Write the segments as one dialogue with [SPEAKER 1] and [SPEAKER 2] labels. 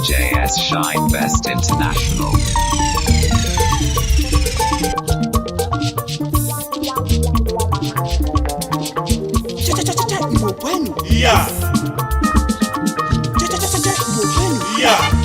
[SPEAKER 1] DJS Shine Best International.
[SPEAKER 2] Yeah. Yeah.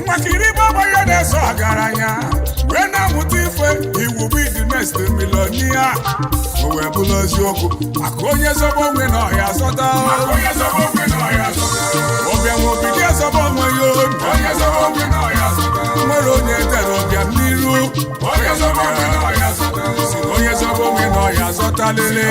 [SPEAKER 3] Makiriba onye na-eso ọgaranya wee na-amụta ife iwu bụ the next millionaire o wee bụrụ eziokwu maka onye zọba onwe na ọhịa zọta ụbịam obido ezọba onwe ya nwere onye tere ụbịam n'iru onye zọba onwe na ọhịa zọta lele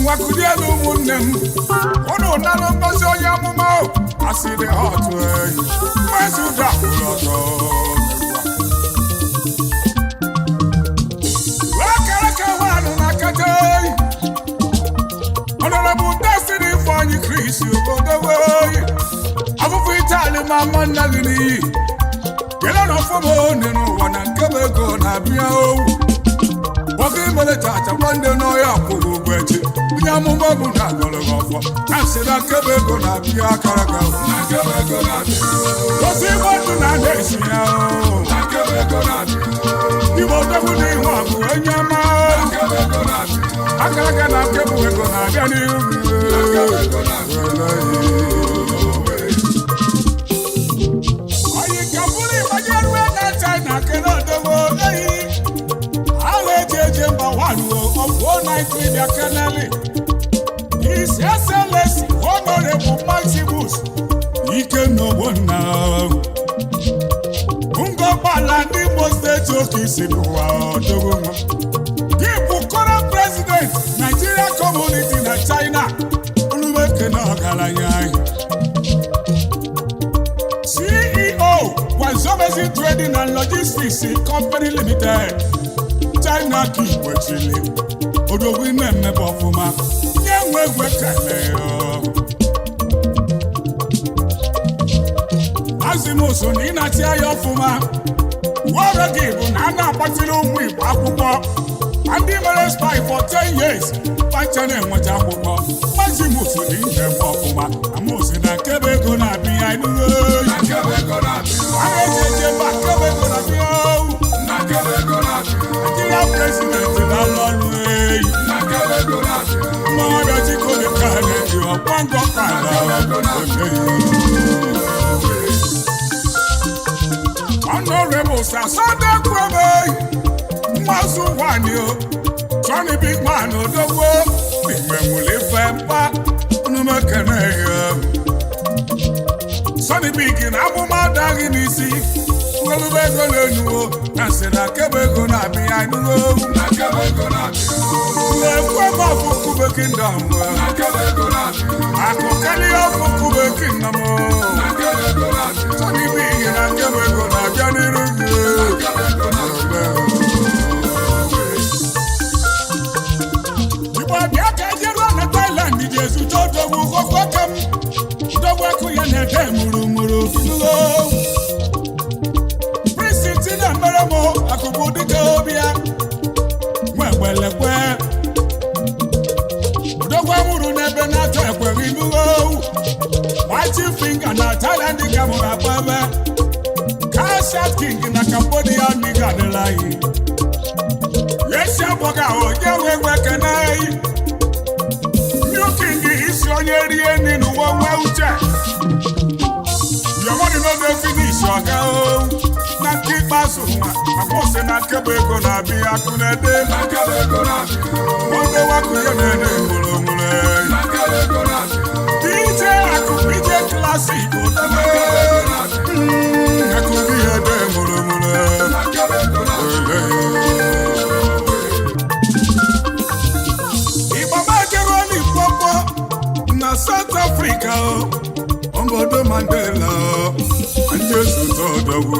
[SPEAKER 3] nwakudielu ụmụnne m ụnụ nalụ mgbazi onye amụma asịrị ha otu enyi mmezi ụda kwụrụ ọtọ wakaraka nwanụ na kata oyi Honorable Destiny Ifeanyi Chris obodo oyi afụfụ Itali ma mma nna gị n'iyi kele na ọfọma onye n'ụwa na nke bụ ego na-abịa owu nwoke imere chacha nwanne n'ọhịa kwụrụ ụgwọ echi onye amụma bụ na agọrọ gị ọfọ na nsị na nkebe ego na-abịa akara ga gosi igbe ndụ na na-esi ya igbe odogwu na ihu ọgụ onye ọma akara ga na nkebụ ego na-abịa n'ihu oyi ka bụrụ ịgbanye rue na China kele odogwu eyi mba waluo of 093 bịa keneli His Excellency Honorable Maximus Ikenna Ogbonna ngọgbala ndị Imo steeti oke isi n'ụwa odogwu nwa gị bụ current president Nigeria community na China olumekene ọgaranya anyị CEO Wazobezi Trading and Logistics Company Limited China ka igwechili odogwu na-emebe ọfụma nye nwe egwe kele azimoso na ịnati ya ọfụma uwe gị bụ na a na-agbatịrị ụmụ Igbo akwụkwọ ndị mere spy for 10 years pacha na-enweta akwụkwọ azimoso na ihe eme ọfụma amosi na nkebe ego na-abịa inuwe eji eje mba nkebe ego na-abịa Nigeria president na lọrụ eyi mmadụ chikọrọ kane dị ọkwa ngọkala Honorable Sasode Kwebe mmazụ nwanyị Johnny Big Man odogwo n'ime nwere ife mkpa n'umekene ya Sonny Big na amụma adaghị n'isi Ngolube ego na-enuwo na nsị na nkebe ego na-abịa enuwo ekwe m ọfụ Kube Kingdom akụ karịa ọfụ Kube Kingdom Sonny Big na nkebe ego na-abịa n'iru gị Igbo bịa ka ejeruo na Thailand ji ezute odogwu okwoke m odogwu ekụ ya na-ede mụrụmụrụ akụkụ dịka obi ya nwegbelekwe odogwu amụrụ n'ebe na-atọ ekweghị inuwe Mighty Finger na Thailand ka mụrụ akpebe Kashat King na Cambodia n'iga adịla anyị yesi abụga onye nwe nwekene New King isi onye rie nri n'ụwa nwe uche yomodi n'oge finish ọga na nke ikpeazụ nwa akwụsị na nkebe ego na-abịa akụ na-ede onye wakụ ya na-ede mụrụmụrụ DJ akụ DJ Classic odebe akụ gị ya ede mụrụmụrụ Igbamekere Olimpopo na South Africa obodo Mandela ndị ezute odogwu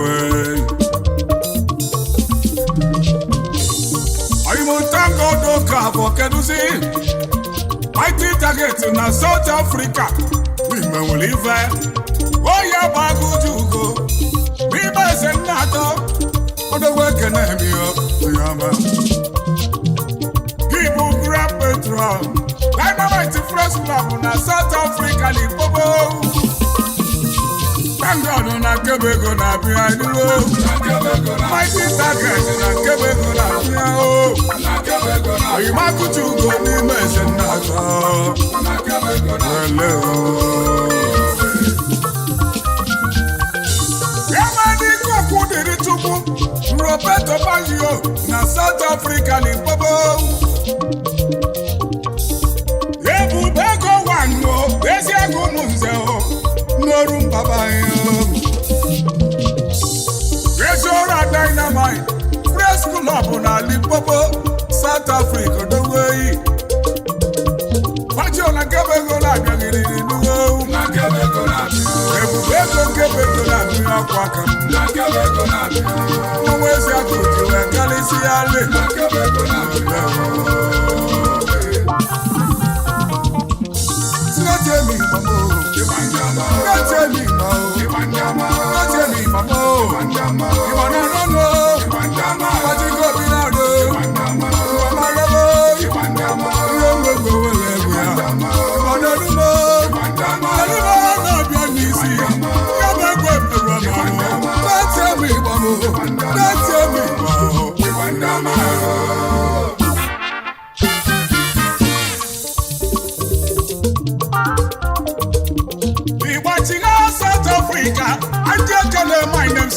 [SPEAKER 3] Oyimontangodoka bụ keduzi Mighty Target na South Africa n'ime nwere ife onye gbago ugo n'ime eze nna atọ Odowe Kenemio, Yama. People grab petrol. Dynamite fresh love na South Africa, Limpopo. Thank God on a Quebec na behind the road. Mighty target na Quebec na behind. Are you Marco to go to Mason? Yamani Koku did it to Roberto Baggio na South Africa, Limpopo. Yebu Beko Wango, Besiago Munzeo, Norum Babayo. Resora Dynamite, Press Club na Limpopo, South Africa, the way. Pacho na Quebec na Gagiri, na Quebec na Yebu Beko Quebec na Kwaka, na Quebec na Mwezi ya Kutu, Galisi Ale, na Quebec na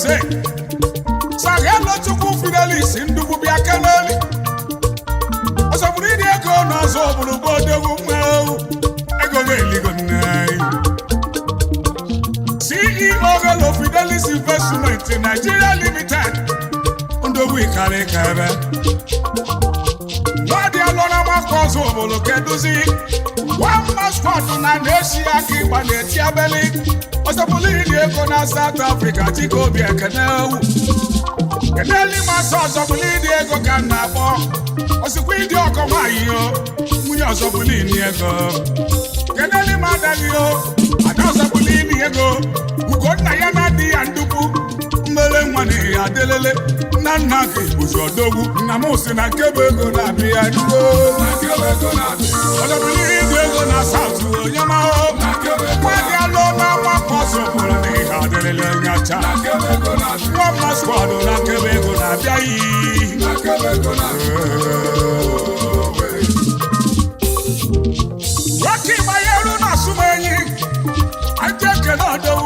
[SPEAKER 3] say, Sagalo to go Fidelis in Dubia Canali. As a pretty echo, Nazo, Bodo, Ego CEO of Fidelis Investment in Nigeria Limited. On the week, I carry. Nadia Lona Macoso, Bolokeduzi. One must part on an Asiaki, but it's your belly. Osabulidi na South Africa tiko bi ekene Keneli maso osabulidi ego kana bo Osikwidi okoma yo Munyo osabulidi ego Keneli madali yo Ada osabulidi ego Ugonna ya na di andupu Mbele nwani ya delele Nana ki busodogu Na musi na kebe ego na biya dugo Na kebe ego na biya Osabulidi ego na South Onyama o Na kebe ego na biya Possible they had a little yacha. One must go to la Quebec na Biai. Rocky Mayeruna Sumani. I take another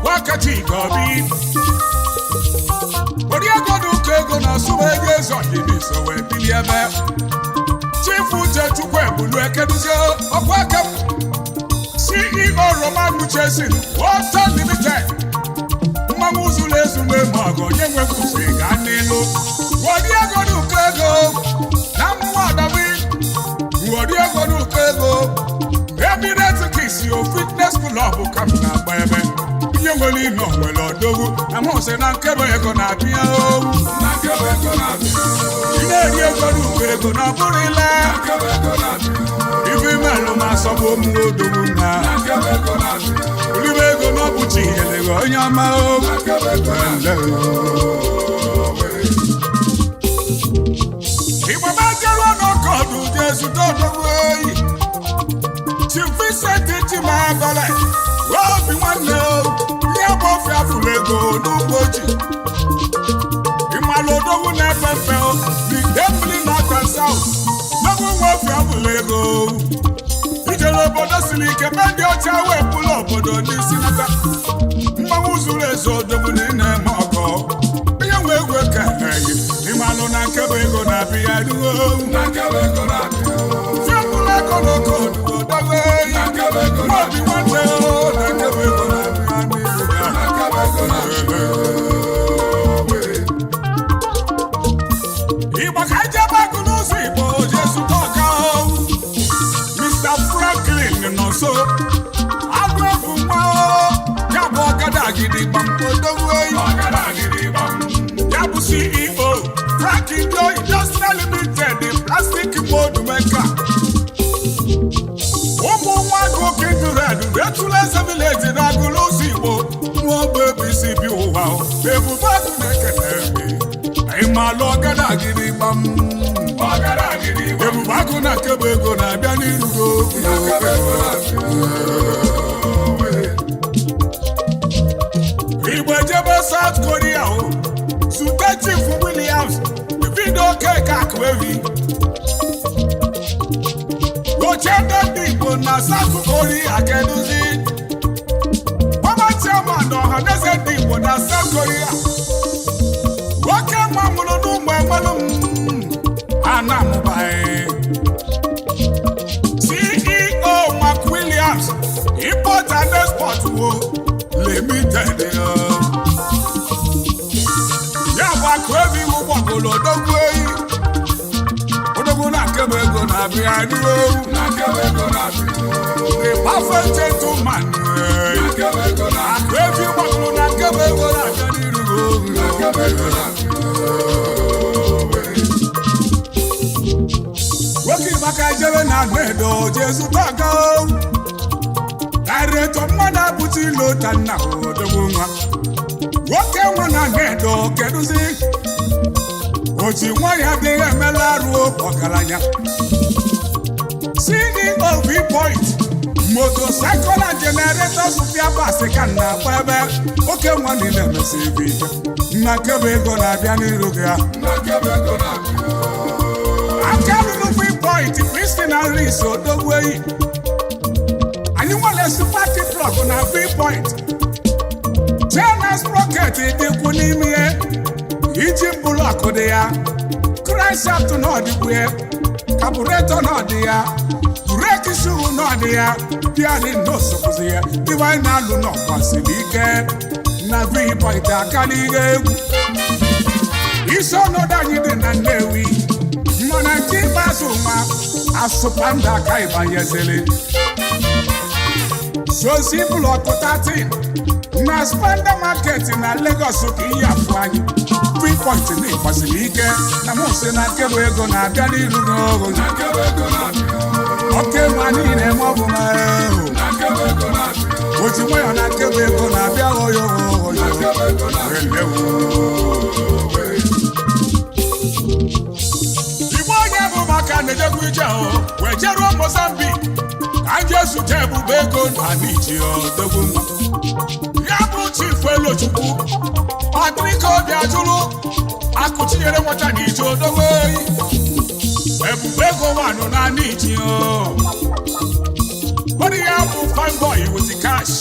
[SPEAKER 3] Wakati Gobi. But you go to Kegona Sumagas on the Miss away, Billiam. Chief Uja to Webu, Wakadio, of Wakam. CEO Roman Muchesin, Water Limited. Mamuzule Sume Mago, Yewe Kusi, Ganilo. What you go to Kego? Namuadawi. What you go to Kego? Maybe that's a kiss your fitness club will come now, baby. You will leave no well or do. I'm also not Quebec na Pia. Quebec na Pia. You go to Kego na Burila. Melo masobo mudo na Ulibego no buchi elego nyama o Ibo majero no kodu Jesu dodo we Chifise ti ma bale Robi wane Ya bo fi afulego no boji Imalo do na pepe o Bi dembli north and south No wo fi afulego Bodo silike bendi ocha we pulo bodo ni sinata Mbawuzule so dobune na moko Biya we kahaye Imalo na kebego na biya duo Na kebego na biya Fiapula kono kono dawe Na kebego na biya Na kebego na biya Na kebego na biya Iba kaja bakunusi bo Jesu toka Franklin no so Agrofu mo Yabo kada gidi bam Odowei Kada gidi bam Yabu CEO Franklin Joe Industrial Limited The plastic mold maker Omo wako kintu redu Retulesa village na gulusi bo Mwa baby si biwa Bebu bagu nekene kebe ego na-abịa n'iru Igbo jebe South Korea zute Chief Williams video keke akwevi ochendo ndị Igbo na South Korea keduzi Mama Chairman ọhaneze ndị Igbo na South Korea nwoke nwa mụrụ n'ụmụ enwelu anamụbaghị CEO Mark Williams Import and Export Limited ya bụ akụevi ụgbọgolo odogwu eyi odogwu na nkebe ego na-abịa n'ihu the perfect gentleman akụevi ụgbọgolo na nkebe ego na-abịa n'ihu nwoke maka jere na nedo jesu taga director mmadụ abụta ilo ta nna odogwu nwa nwoke nwa na nedo keduzi oji nwa ya adịghị emela arụ ọgaranya CEO V-Point motorcycle and generator supia basi ka na-akpa ebe oke nwa niile emesibi ike nna kebe ego na-abịa n'iru gị ha akalụrụ V-Point Christina Reese odogweyi anyị nwere supati plọg na V-Point China sprocket dịkwu n'ime ihe iji blọk dị ya crankshaft n'ọdịkwu ya carburetor n'ọdị ya breki shoe n'ọdị ya piani n'osopụzi ya iwe na-alụ n'ọkwasịrị ike na V-Point akala ihe egwu isi ọnọdụ anyị dị na Nnewi mana nke ikpeazụ nwa asụpanda aka ịbanyezili sozi blọk 13 na Spanda Market na Lagos ka ihe afụ anyị V-Point na-ịkwasịrị ike na mụsị na nkebe ego na-abịa n'iru n'ogo oke ma niile ma ọ bụ na oji nwayọ na nkebe ego na-abịa oyo Igbo onye bụ maka na-ejekwa ije wee jeruo Mozambique ka anyị ezute ebube ego na n'iji odogwu nwa ya bụ Chief Elochukwu Patrick Obiajulu akụchinyere nwata n'iji odogwu ebube ego nwanụ na n'iji onye ya bụ fine boy with the cash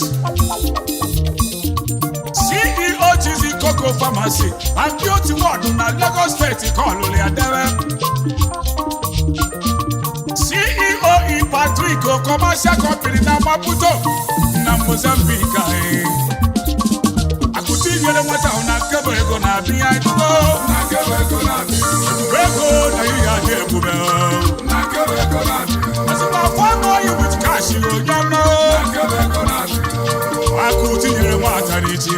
[SPEAKER 3] CEO Chizi Coco Pharmacy and Beauty World na Lagos State ka ọlụlụ ya debe CEO Patrick Commercial Company na Maputo na Mozambique akụchinyere nwata ahụ na nkebe ego na-abịa ego na ihe adị ebube asụmafọnọyi with cash onye ọnụ akụchinyere nwata n'iji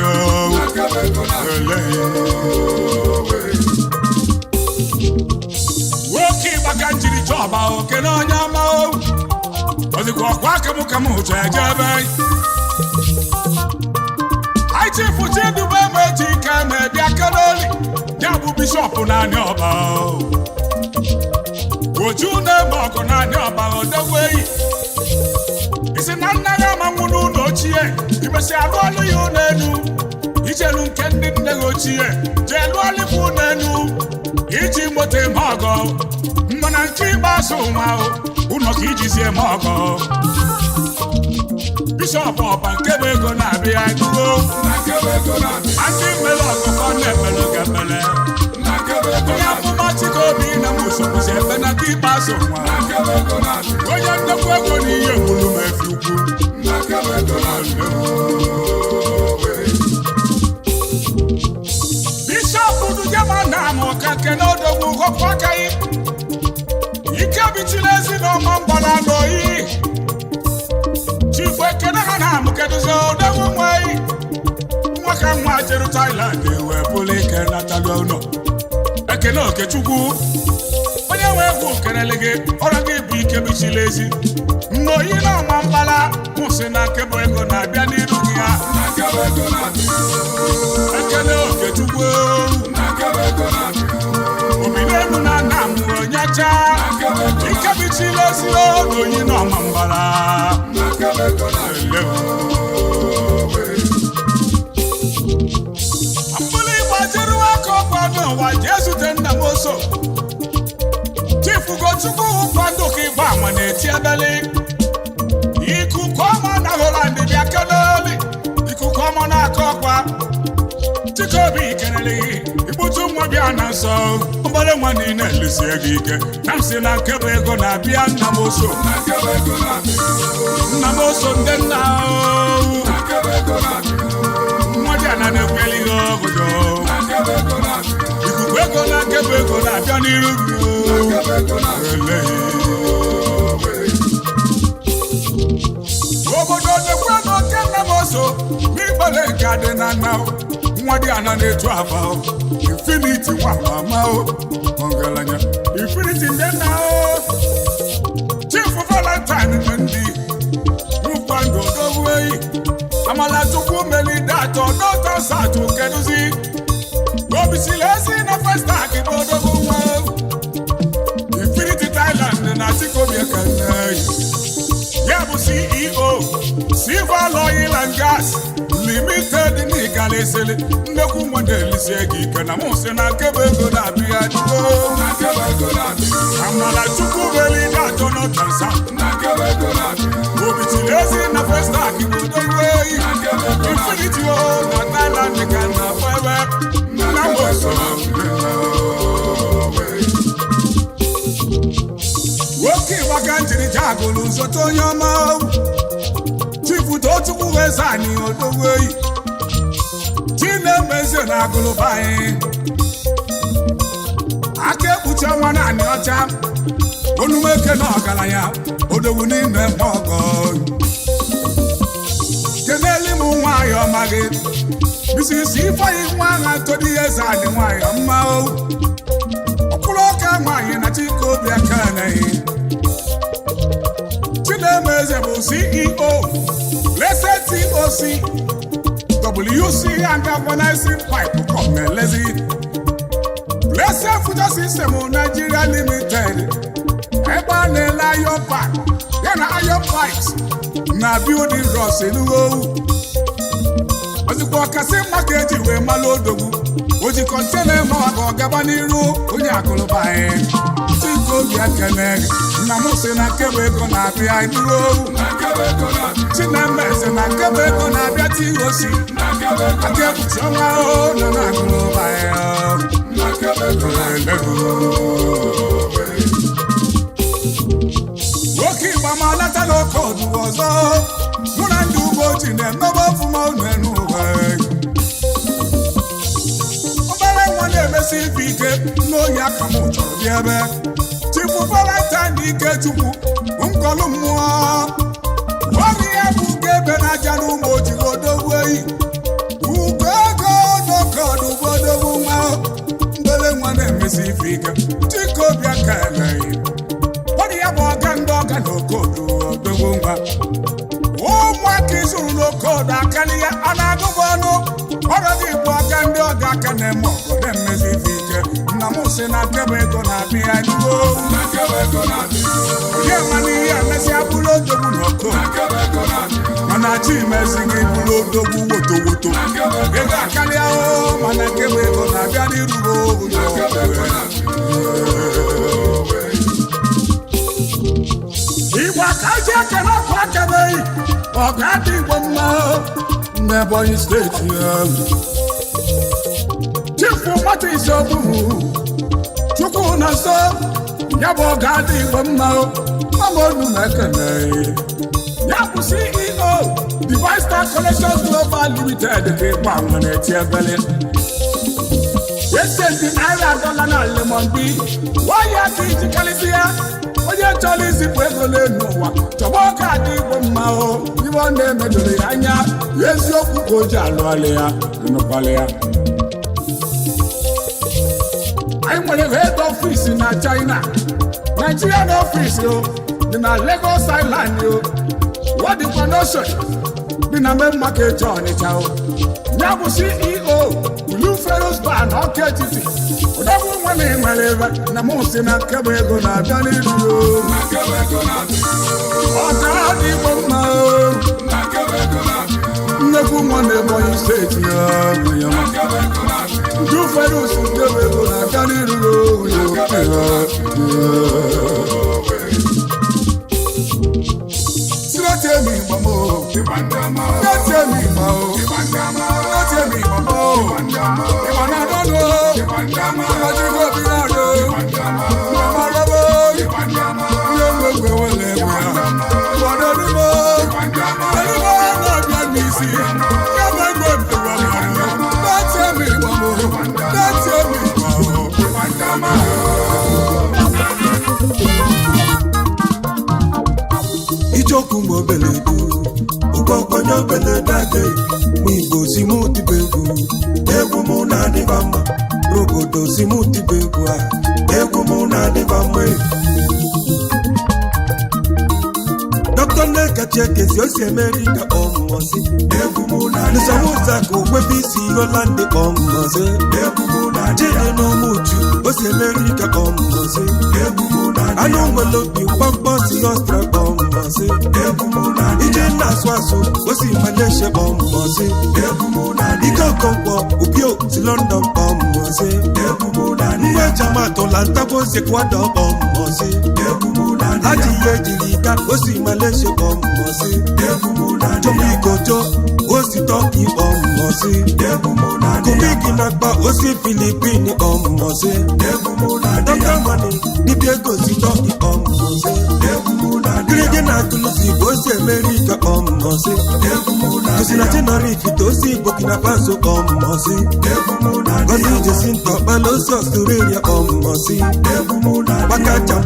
[SPEAKER 3] nwoke ịgbaka njiri chọba okene onye ọma ozikwa ọkwa kamụkamụ ụjọ ejebe Chifu Chidube meji ike na-ebịa keloli ya bụ bishọp naanị ọba oju na-eme ọgụ naanị ọba odogweyi isi na nna ya amanwụ n'ụlọ ochie imesi alụ ọlụ ya ụlọ elu ijelu nke ndị nne gị ochie jee lụọ ọlịbụ ụlọ elu iji moto eme ọgọ mana nke ikpeazụ nwa ụlọ ka ijizi eme ọgọ Bishop ọba nkebe ego na-abịa ego ndị mmele ọgụgọ na-emele ga-emele onye amụma Chikobi na mụsokwụzi ebe na nke ikpeazụ nwa onye ndekwa ego na ihe gwuru ma efi ukwu Bishop Dujema na amụ ka kene odogwu họpụ aka ike bichila ezi na ọma mgbala n'oyi Chifu ekene ha na-amụ keduzi odogwu nweyi nwa ka nwa jeru Thailand wee bụrụ ike natali ụlọ ekene Okechukwu onye nwe egwu kelele gị ọrụ gị bụ ike bichila ezi n'oyi na ọma mgbala mụsị na nkebe ego na-abịa n'iru gị ya ekene Okechukwu obi n'elu na nna m onye chaa Ikebichile si oyi n'ọma mbara mbụli gbajere aka ọkwa n'ụwa jee zute nna m oso Chief Ugochukwu ụfọdụ ka ịgba ama na-eti ebeli ikuku ọma na Holland bịa keneli ikuku ọma na-aka ọkwa Chikobi keneli igbutu nwa bịa na nsọ mbara nwa niile elisie gị ike na m si na nkebe ego na-abịa nna m oso ndị nna nwa dị ana na-ekweli ihe obodo ikuku ego na nkebe ego na-abịa n'iru obodo na-ekwe n'oke nna m oso n'ikpere nke adị na nna nwa dị ana na-etu afa Infinity nwa mama ọgaranya Infinity ndị nna Chief Valentine ndị Rukwandu Odogwueyi Amalachukwu melide atọ n'ọtọ satụ keduzi obisili ezi na Festac bụ odogwu nwa Infinity Thailand na Chikobi Ekene ya bụ CEO Silver Oil and Gas Limited n'Igala Esele nnekwu nwa na-elisie gị ike na mụ si na nkebe ego na-abịa Amalachukwu melide atọ n'ọtọ satụ obisili ezi na Festac bụ Odogwueyi Infinity na Thailand ka na febe nna m oso nwoke ịgbaka njiri jagụlụ nsote onye ọma Chief Tochukwu Eze-Ani Odogwueyi Chinemeze na agụlụba anyị aka ekpuchi ọnwa naanị ọcha onumeke na ọgaranya odogwu n'ime ọgọ keneli m nwanyị ọma gị bisisi ifeanyi nwa agha todi Eze-Ani nwanyị mma ọkpụrụ ọka nwanyị na Chikobi Ekene Chinemeze bụ CEO Blessed TOC WC and Galvanizing Pipe Company Blessed Future System Nigeria Limited ebe a na-ele iron pipe ya na iron pipes na building rods enugo ozikwa ọkasị mma ka eji wee malụ odogwu o ji kọntena eme ọga ọgaba n'iru onye akụlụba anyị Chikobi Ekene nna m si na nkebe ego na-abịa n'iru Chinemeze na nkebe ego na-abịa TOC aka ekpuchi ọnwa na na-akụlụba anyị nwoke ịgba ma lata n'oke ọdụ ọzọ mụ na ndị ugbo ji na-emebe ọfụma unu enu ụwa obere nwa na-emesi ife ike n'oyi aka m chọrọ bịa ebe Chief Valentine Ikechukwu nkọlụ mmụọ ọrụ ya bụ ugo ebe na-aja n'ụmụ ojiri Odogwueyi ugo ego n'oke ọdụ bụ odogwu nwa mbele nwa na-emesi ife ike Chikobi Ekene ya bụ ọga ndị ọga na okodo odogwu ngwa ụmụaka izuru n'okodo akali ya a na-agụgụ ọnụ ọrụ gị bụ ọga ndị ọga aka na-eme ọgụ na-emezi ife ike nna m si na nkebe ego na-abịa n'ihu onye mana ihe emesịa bụrụ odogwu n'okodo mana Chimezi gị bụrụ odogwu wotowoto ego akarịa mana nkebe ego na-abịa n'iru Igbo ka ji ekele ọkụ akabeghị ọga dị Igbo mma n'Ebonyi steeti Chief Nwata Isiokwu Chukwu na nso ya bụ ọga dị Igbo mma ọmụnụ na-ekene ya bụ CEO Divine Star Collections Global Limited ka ịgba nwe na-eti ebele esenti naira $1 na lemon bi waya ka iji kalisi ya onye chọrọ izipụ ego n'elu ụwa chọba ọka dị Igbo mma ibe ọ na-emedoro ya anya eziokwu ka o ji alụghalị ya nụkwalị ya anyị nwere head office na China Nigerian office dị na Lagos Island wadikwa n'Oshodi dị na main market Ọnịcha ya bụ CEO Blue Juferus Bar na ọka etiti ụdọgwụ nwa na enwere ebe na mụ si na nkebe ego na-abịa n'iru ọka dị Igbo mma nnekwu nwa na Ebonyi steeti ya Juferus nkebe ego na-abịa n'iru Temi mamo, Temi mamo, Temi mamo, Imanado, Imajigo binado, Imanado, Yewe welewa, Imanado, Eluwa na bianisi, Yaba ngwembe wamano, Temi mamo, Temi mamo, Ijoku mobeledu Ukwakwanyo beledade Mwibo simuti begu Egu muna divama Rogodo simuti begu Egu muna divama Dr. Neka cheke si America omosi Egu muna Nisa Muzako webisi Yolande omosi Egu muna Jene no muchu Osi America omosi Egu muna Anongolobi Wambosi Ostra omosi Egu muna Ije Naswaso Osi Malaysia omosi Egu muna Ika Kongo Upio si London omosi Egu muna Mwe Jamato Lantabo Sekwado omosi Egu muna Aji Yejirika Osi Malaysia omosi Egu muna Jomi Gojo Osi Turkey omosi Egu muna Kumiki Nakpa Osi Philippine omosi Egu muna Dr. Money Dibiego si Turkey omosi Egu muna Grege na Tulusi Osi America omosi Egu muna Kusina Tenerife Osi Burkina Faso omosi Egu muna Gosi Jacinto Balosi Australia omosi Egu muna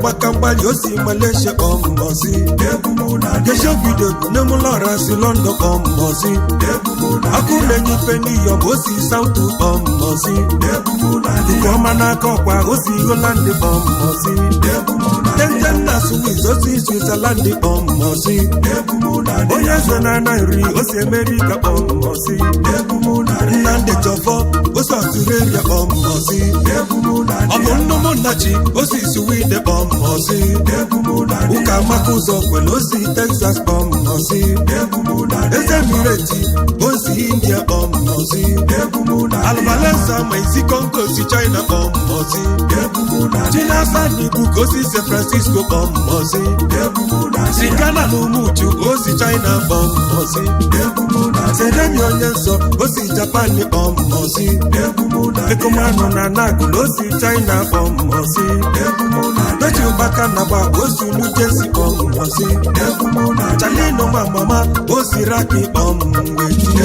[SPEAKER 3] Waka Mbali Osi Malaysia omosi Egu muna Desho video Nemulora si London omosi Egu muna Akule Nipeni Yom Osi South omosi Egu muna Ikoma na Kokwa Osi Holland omosi Egu muna Tenjen na Swiss Osi Switzerland omosi Egu muna Oya Zona Nairi Osi America omosi Egu muna Nande Jofo Osi Australia omosi Egu muna Omondo Monachi Osi Sweden omosi Egu muna Uka Makuzo Kwel Osi Texas omosi Egu muna Ezemireti Osi India omosi Egu muna Alvalenza Maisi Congo si China omosi Egu muna China Sani Buko Osi San Francisco omosi Egu muna Singana Lumuchu Osi China omosi Egu muna Seremi Onyenso Osi Japan omosi Egu muna Ekomano na Nagul Osi China omosi Egu muna Dochi Ubaka Naba Osi New Jersey omosi Egu muna Chalino Mama Osi Raki omosi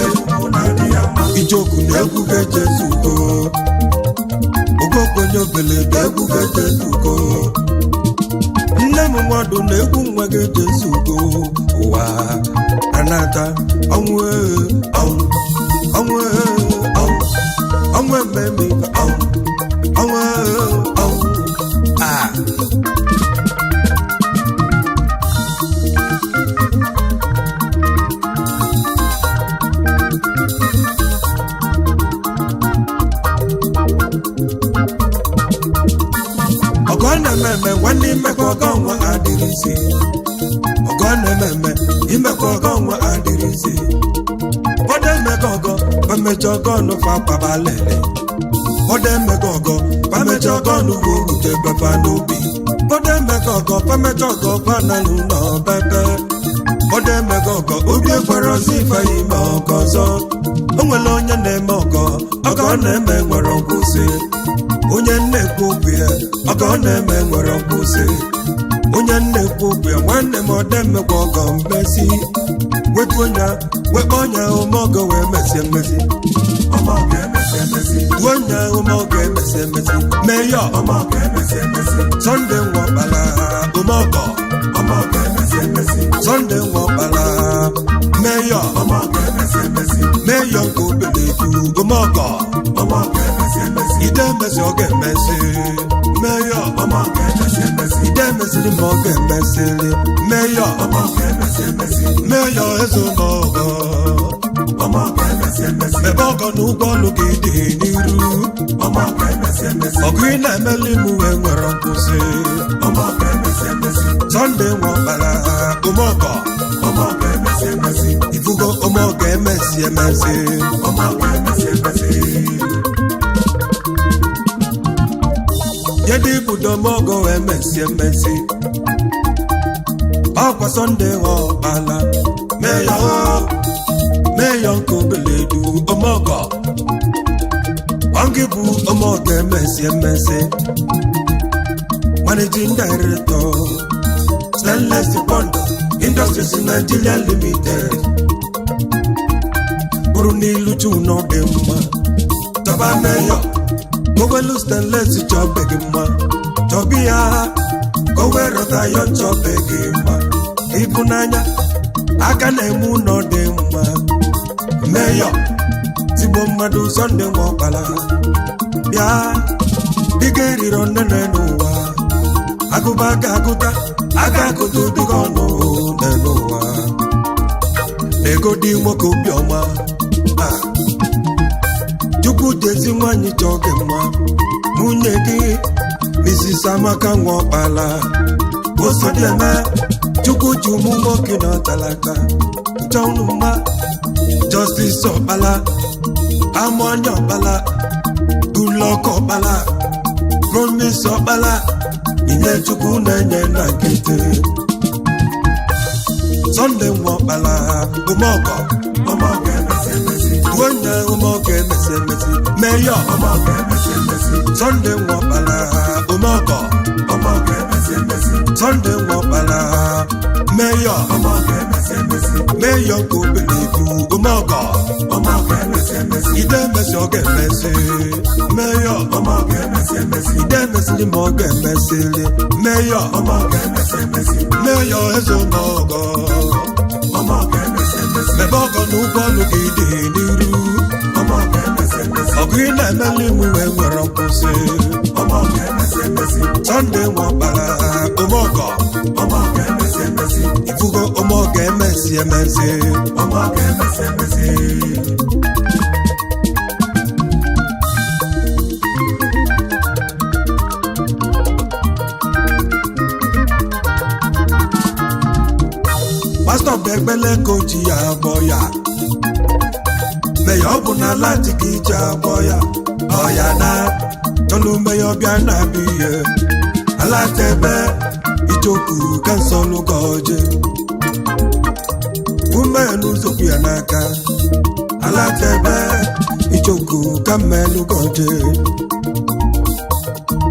[SPEAKER 3] Egu muna Ijoku Egu Gejesuko Ogokonyo Bele Egu Gejesuko Nnemu Mwado Egu Mwa Gejesuko Wa Anata Onwe Memi Onwe Ogone meme Wani meko gonwa adirisi Ogone meme Imeko gonwa adirisi Ode megogo Pamejogo no fa pabalele Ode megogo Pamejogo no wute baba nubi Ode megogo Pamejogo panalu no bebe Ode megogo Ubi ekwarozi fa ime ogozo Onwele onye na-eme ogo Ogo na-eme nwere nkwụsị Onye nnekwu bie Ogo na-eme nwere nkwụsị Onye nnekwu bie Nwanne m ode mmekwa ogo mmesi Wetu onye Wekonya umogo we mesi Omogo emesi Tuonya umogo emesi Mayor Omogo emesi Sunday Wabala Umogo Omogo emesi Sunday Wabala Mayor Omogo emesi Mayor Kobeledu Umogo Omogo emesi Ide emesi oge emesi Mayor Omogo emesi Ide emesi Oge emesi Mayor Omogo emesi Mayor Ezomogo
[SPEAKER 4] ebe ọgọ na ụgbọọlụ gị dị n'iru ọgụ ị na-emeli m wee nwere nkwụsị Sunday Nwokpala ụmụọgọ ifugo ụmụọgọ emesi Yedi ibudo ụmụọgọ emesi ọkwa Sunday Nwokpala Mayor nke Obeledu ụmụọgọ Wangi bụ ụmụọgọ emesi Managing Director Stainless Bond Industries Nigeria Limited bụrụ n'ilu chu n'ọdị mma Tọba Mayor Kowelu Stainless chọbe gị mma Chọbi ya Kowero Tayo chọbe gị mma Ịfụnanya aka na-eme ụlọ dị mma Mayor Tigbo mmadụ Sunday Nwokpala bịa dịga eriri onene n'ụwa agụba ga-agụta aga agụta dịga ọnụ n'ụwa ego dị nwoke obiọma Chukwu jezi nwanyị chọọ gị mma nwunye gị Mrs. Amaka Nwokpala osodieme Chukwu ji ụmụ nwoke na ọtalaka chọnụ mma Justice Okpala Amoni Okpala Goodluck Okpala Promise Okpala inye Chukwu na-enye na nkịtị Sunday Nwokpala ụmụọgọ Duonye ụmụọgọ emesi Mayor Sunday Nwokpala ụmụọgọ Sunday Nwokpala Mayor Mayor nke Obeledu ụmụọgọ Ide emesi ọ ga-emesi Mayor Ide emesili ma ọ ga-emesili Mayor Mayor eze ụmụọgọ mebe ọgọ na ụgbọọlụ gị dị n'iru ọgụ ị na-emeli m wee nwere nkwụsị Sunday Nwokpala ụmụọgọ ifugo ụmụọgọ emesi Pastor Begbele ka o ji ya agbọ ya Mayor ọ bụ na lati ka iji agbọ ya ọya na tọlụ Mayor bịa na-abịa ihe alatebe ichoku ka nsọlụ gọje ume n'ụzọkwu ya n'aka alatebe ichoku ka mmelụ gọje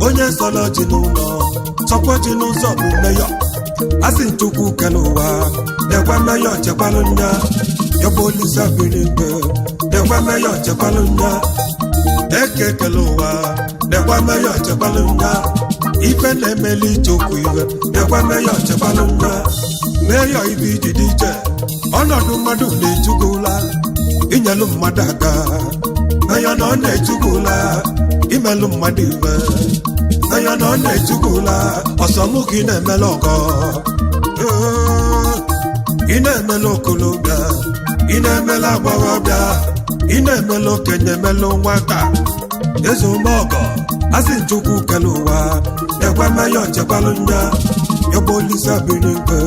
[SPEAKER 4] onye nsọlọ ji n'ụlọ sọkwa ji n'ụzọ bụ Mayor asị Chukwu kele ụwa dekwa Mayor chekwalụ nya yọbụ Olisa birigbe dekwa Mayor chekwalụ nya eke kele ụwa dekwa Mayor chekwalụ nya ife na-emeli Chukwu iwe dekwa Mayor chekwalụ nya Mayor ibe iji dị iche ọnọdụ mmadụ na-ejugula inyelụ mmadụ aka Mayor na ọ na-ejugula imelụ mmadụ iwe Mayor na ọ na-ejugula ọsọmụ ka ị na-emela ọgọ ị na-emela okolobịa ị na-emela agbọghọbịa ị na-emela okenye emela nwata eze ụmụọgọ asị Chukwu kele ụwa dekwa Mayor chekwalụ nya yọbụ Olisa birigbe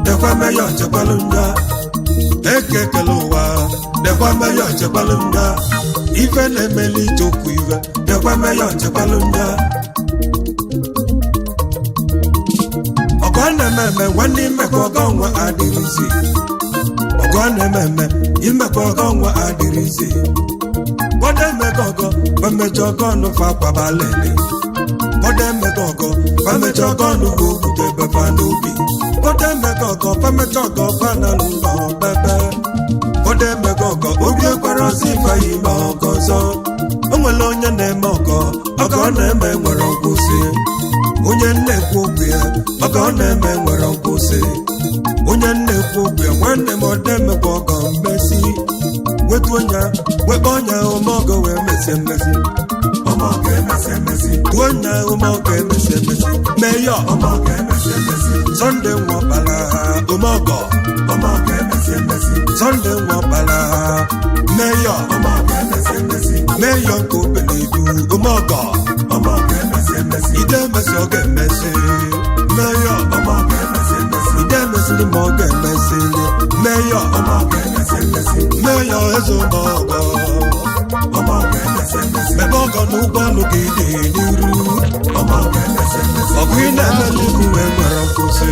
[SPEAKER 4] dekwa Mayor chekwalụ nya eke kele ụwa dekwa Mayor chekwalụ nya ife na-emeli Chukwu ife dekwa Mayor chekwalụ nya ọgọ na-ememe nwanne imekọ ọgọ nwa adịrịzi ọgọ na-ememe imekọ ọgọ nwa adịrịzi bọdọ emekọ ọgọ bamejọ ọgọ nụfa kwabalele bọdọ emekọ ọgọ bamejọ ọgọ nụwa okwute befa n'obi bọdọ emekọ ọgọ bamejọ ọgọ fana n'ụlọ bebe bọdọ emekọ ọgọ obi ekwara ọzọ ife ime ọgọ ọzọ o nwere onye na-eme ọgọ na-eme nwere nkwụsị onye nna-ekwu okwu ya ọgọ na-eme nwere nkwụsị onye nna-ekwu okwu ya nwanne m ọdemekwa ọgọ mmesi wetu onye wekpa ọnya ụmụọgọ wee mesi emesi tuo onye ụmụọgọ emesi emesi Mayor Sunday Nwokpala ụmụọgọ Sunday Nwabala Mayor Mayor Kobeledu Omogo Ide Mesi Oge Mesi Mayor Ide Mesi Moge Mesi Mayor Mayor Ezomogo Mebogo Nugonu Gidi Niru Ogwina Meliku Emere Nkwụsị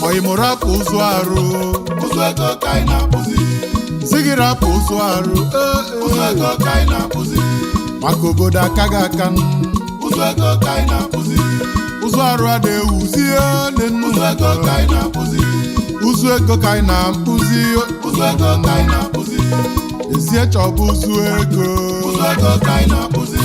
[SPEAKER 5] Oyimurapụ ụzụ arụ ụzụ ego ka anyị na-akpụzi zigirapụ ụzụ arụ ụzụ ego ka anyị na-akpụzi maka obodo akaghị aka ụzụ ego ka anyị na-akpụzi ụzụ arụ a na-ewuzi ụzụ ego ka anyị na-akpụzi ụzụ ego ka anyị na-akpụzi ụzụ ego ka anyị na-akpụzi ezie chọbụ ụzụ ego ka anyị na-akpụzi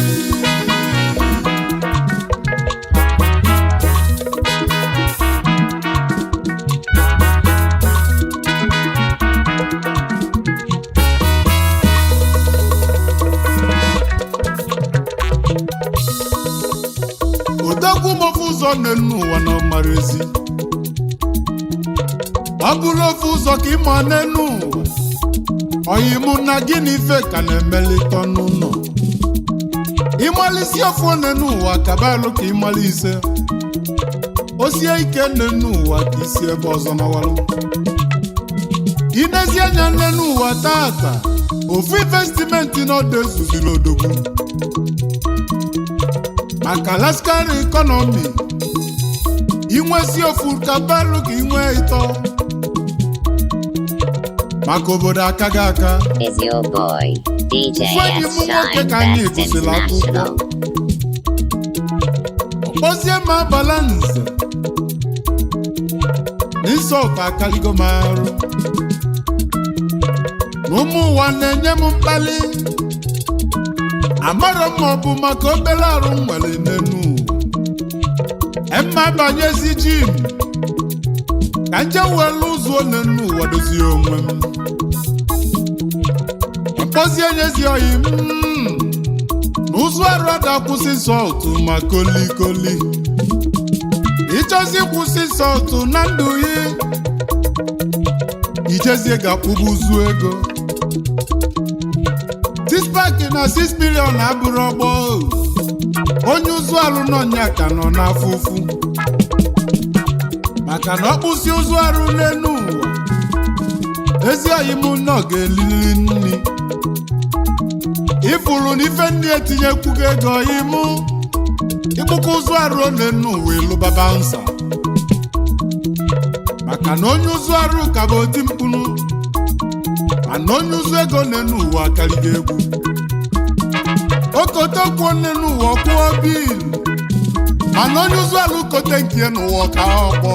[SPEAKER 5] ụzọ n'elu ụwa na ọmara ezi ọ bụrụ ofe ụzọ ka ịma n'elu ụwa ọyịmụ na gịnị ife ka na-emelite n'ụlọ ịmalisi ofu n'elu ụwa kabalụ ka ịmali ise osie ike n'elu ụwa ka isi ebe ọzọ nawalụ inezi anya n'elu ụwa tata ofu investimenti n'ọdụ ezuziri odogwu maka Alaska economy inwesi ofu kabalụ ka inwe ịtọ maka obodo akaghị aka
[SPEAKER 6] is your boy DJ S Shine Best International.
[SPEAKER 5] Ọkpọzie ma balanse n'ịsọpụ akaligo m arụ n'ụmụ ụwa na-enye m mkpali amarọ m ọ bụ maka obere arụ nwere n'enu emma banyezi jim ka nje welu ụzọ n'enu ụwa dozie onwe m mkpọzie nyezi oyi m n'ụzọ arụ ada kwụsị sọltụ ma kolikoli ịchọzi kwụsị sọltụ na ndụ yi ijezie ga-akwụba ụzụ ego Tispak na 6 million abụrụ ọgbọ onye ụzụ arụ n'ọnya ka nọ n'afụfụ maka na ọkpụsi ụzụ arụ n'elu ụwa ezi oyi m nọ ga-elili nri ifuru na ife ndị etinyekwugo ego imụ ịkpụkọ ụzụ arụ n'elu ụwa ịlụbaba nsa maka na onye ụzụ arụ ka bụ oti mkpụrụ mana onye ụzụ ego n'elu ụwa karịgo egwu okotokwuo n'elu ụwa kwụọ bil mana onye ụzụ alụ kote nke n'ụwa ka ọkpọ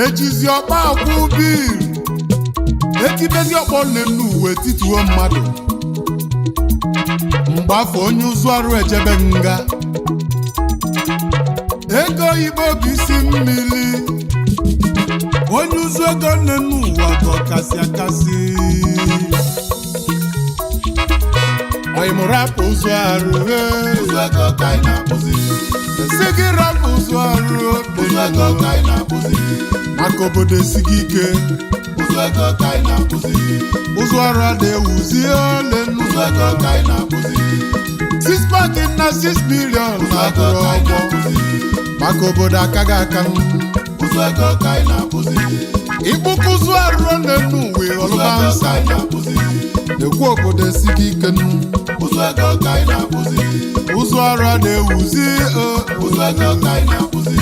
[SPEAKER 5] ejizi ọkpa akwụ bil ekibezi ọkpọ n'elu uwe tituo mmadụ mgbe afọ onye ụzụ arụ ejebe nga ego oyibo bụ isi mmiri onye ụzụ ego n'elu ụwa ka ọkasị akasị oyimụ rapụ ụzụ arụ ụzụ ego ka anyị na-akpụzi esi gị rapụ ụzụ arụ ụzụ ego ka anyị na-akpụzi maka obodo esighị ike ụzụ ego ka anyị na-akpụzi ụzụ arụ a na-ewuzi ole ụzụ ego ka anyị na-akpụzi Tispak na 6 million na-abụrụ ọgbọ maka obodo akaghị aka ụzụ ego ka anyị na-akpụzi ịkpụkụ ụzụ arụ n'elu uwe ọlụba nsa ekwu obodo esighị ike ụzụ ego ka anyị na-akpụzi ụzụ arụ a na-ewuzi ụzụ ego ka anyị na-akpụzi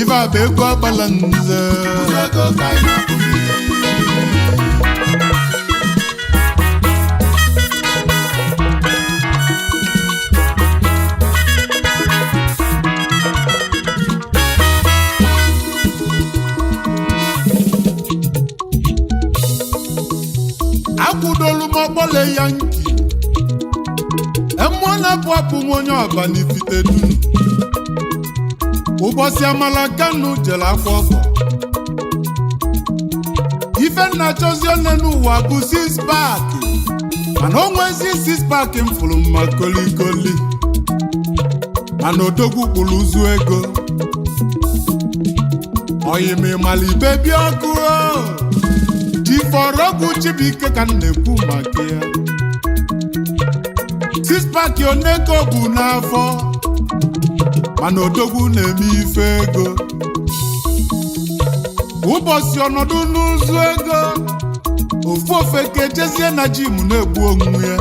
[SPEAKER 5] ife a bụ ego agbala nze ụzụ ego ka anyị na-akpụzi akwụdolu m ọkpọle ya nki mmụọ na-apụ apụ m onye ọba n'ifite dunu ụbọchị amala kanu jere afọ ọgọ ife nna chọzi one n'ụwa bụ 6 pack mana o nwezi 6 pack m fụrụ mma kolikoli mana odogwu kpụrụ ụzụ ego oyimi mali bebi ọkụ Jifọrọgwụ Chibuike ka m na-ekwu maka ya six-pack onego bụ n'afọ mana odogwu na-eme ife ego ụbọchị ọnọdụ n'ụzụ ego ofu ofe ka ejezie na jim na-egbu onwe ya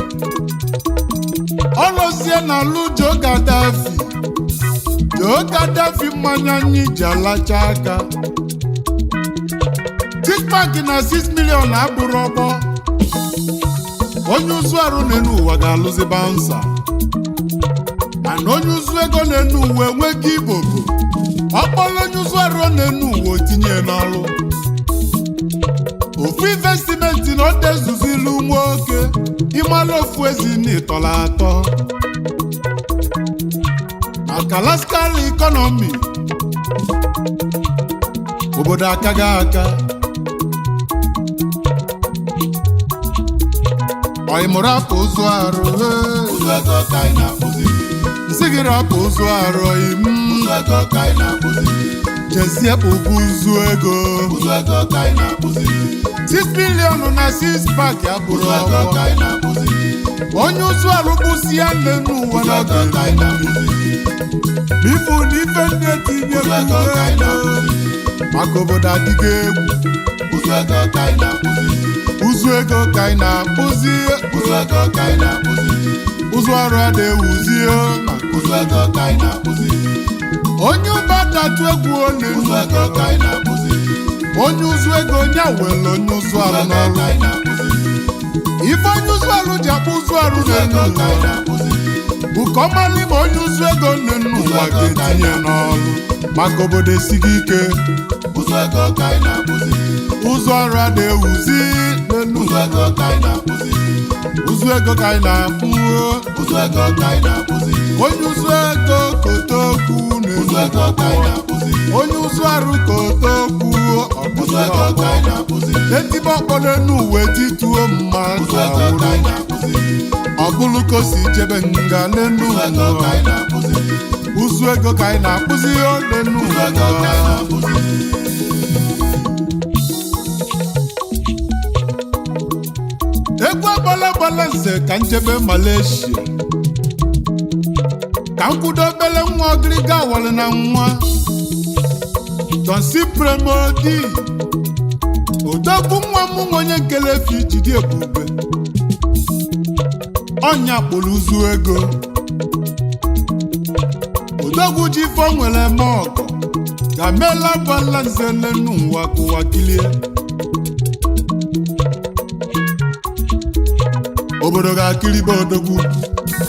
[SPEAKER 5] ọ nọzie na alụ Joe Gaddafi mmanya anyị ji alacha aka six-pack na 6 million abụrụ ọgbọ onye ụzụ arụ n'enu ụwa ga-alụzi bansa mana onye ụzụ ego n'enu ụwa enweghị ibobo ọkpọrọ onye ụzụ arụ n'enu ụwa tinye n'ọrụ ofu investimenti na ọ dezuzilu nwoke ịmala ofu ezi n'ịtọrọ atọ na Kalaskal Economy obodo akaghị aka oyimụrụ apụ ụzụ arụ nsị gị rapụ ụzụ arụ oyim jezie ụgwọ ụzụ ego 6 million na 6-pack abụrụ ọgbọ onye ụzụ arụ bụsi ya nne n'ụwa na ifu na ife ndị etinye maka obodo adịghị egwu ụzụ ego ka anyị na-akpụzi ụzụ arụ adịghịzie onye ụba datụ egwu onye ụzụ ego onye were onye ụzụ arụ n'ọrụ ife onye ụzụ arụ ji akpụ ụzụ arụ n'elu bụ ka ọ malị ma onye ụzụ ego nne n'ụwa ga-etinye n'ọrụ maka obodo esighị ike ụzụ arụ adịghịzi n'elu ụzụ ego ka anyị na-akpụ onye ụzụ ego kotokwu n'elu onye ụzụ arụ kotokwu etibe ọkpọ n'elu uwe tituo mmadụ ọbụlụ ka o si jebe nga n'elu ụzụ ego ka anyị na-akpụzi n'elu egwu agbala nze ka njebe Malaysia ka nkwudo obele nwa ọgịrịga awọrị na nwa Donsi Premodi odogwu nwa m onye nkelefi jide ebube ọnya kpụrụ ụzụ ego odogwu ji ife o nwere eme ọgọ ga-mela gbala nze n'enu ụwa ka ụwa kilie obodo ga-akiribe odogwu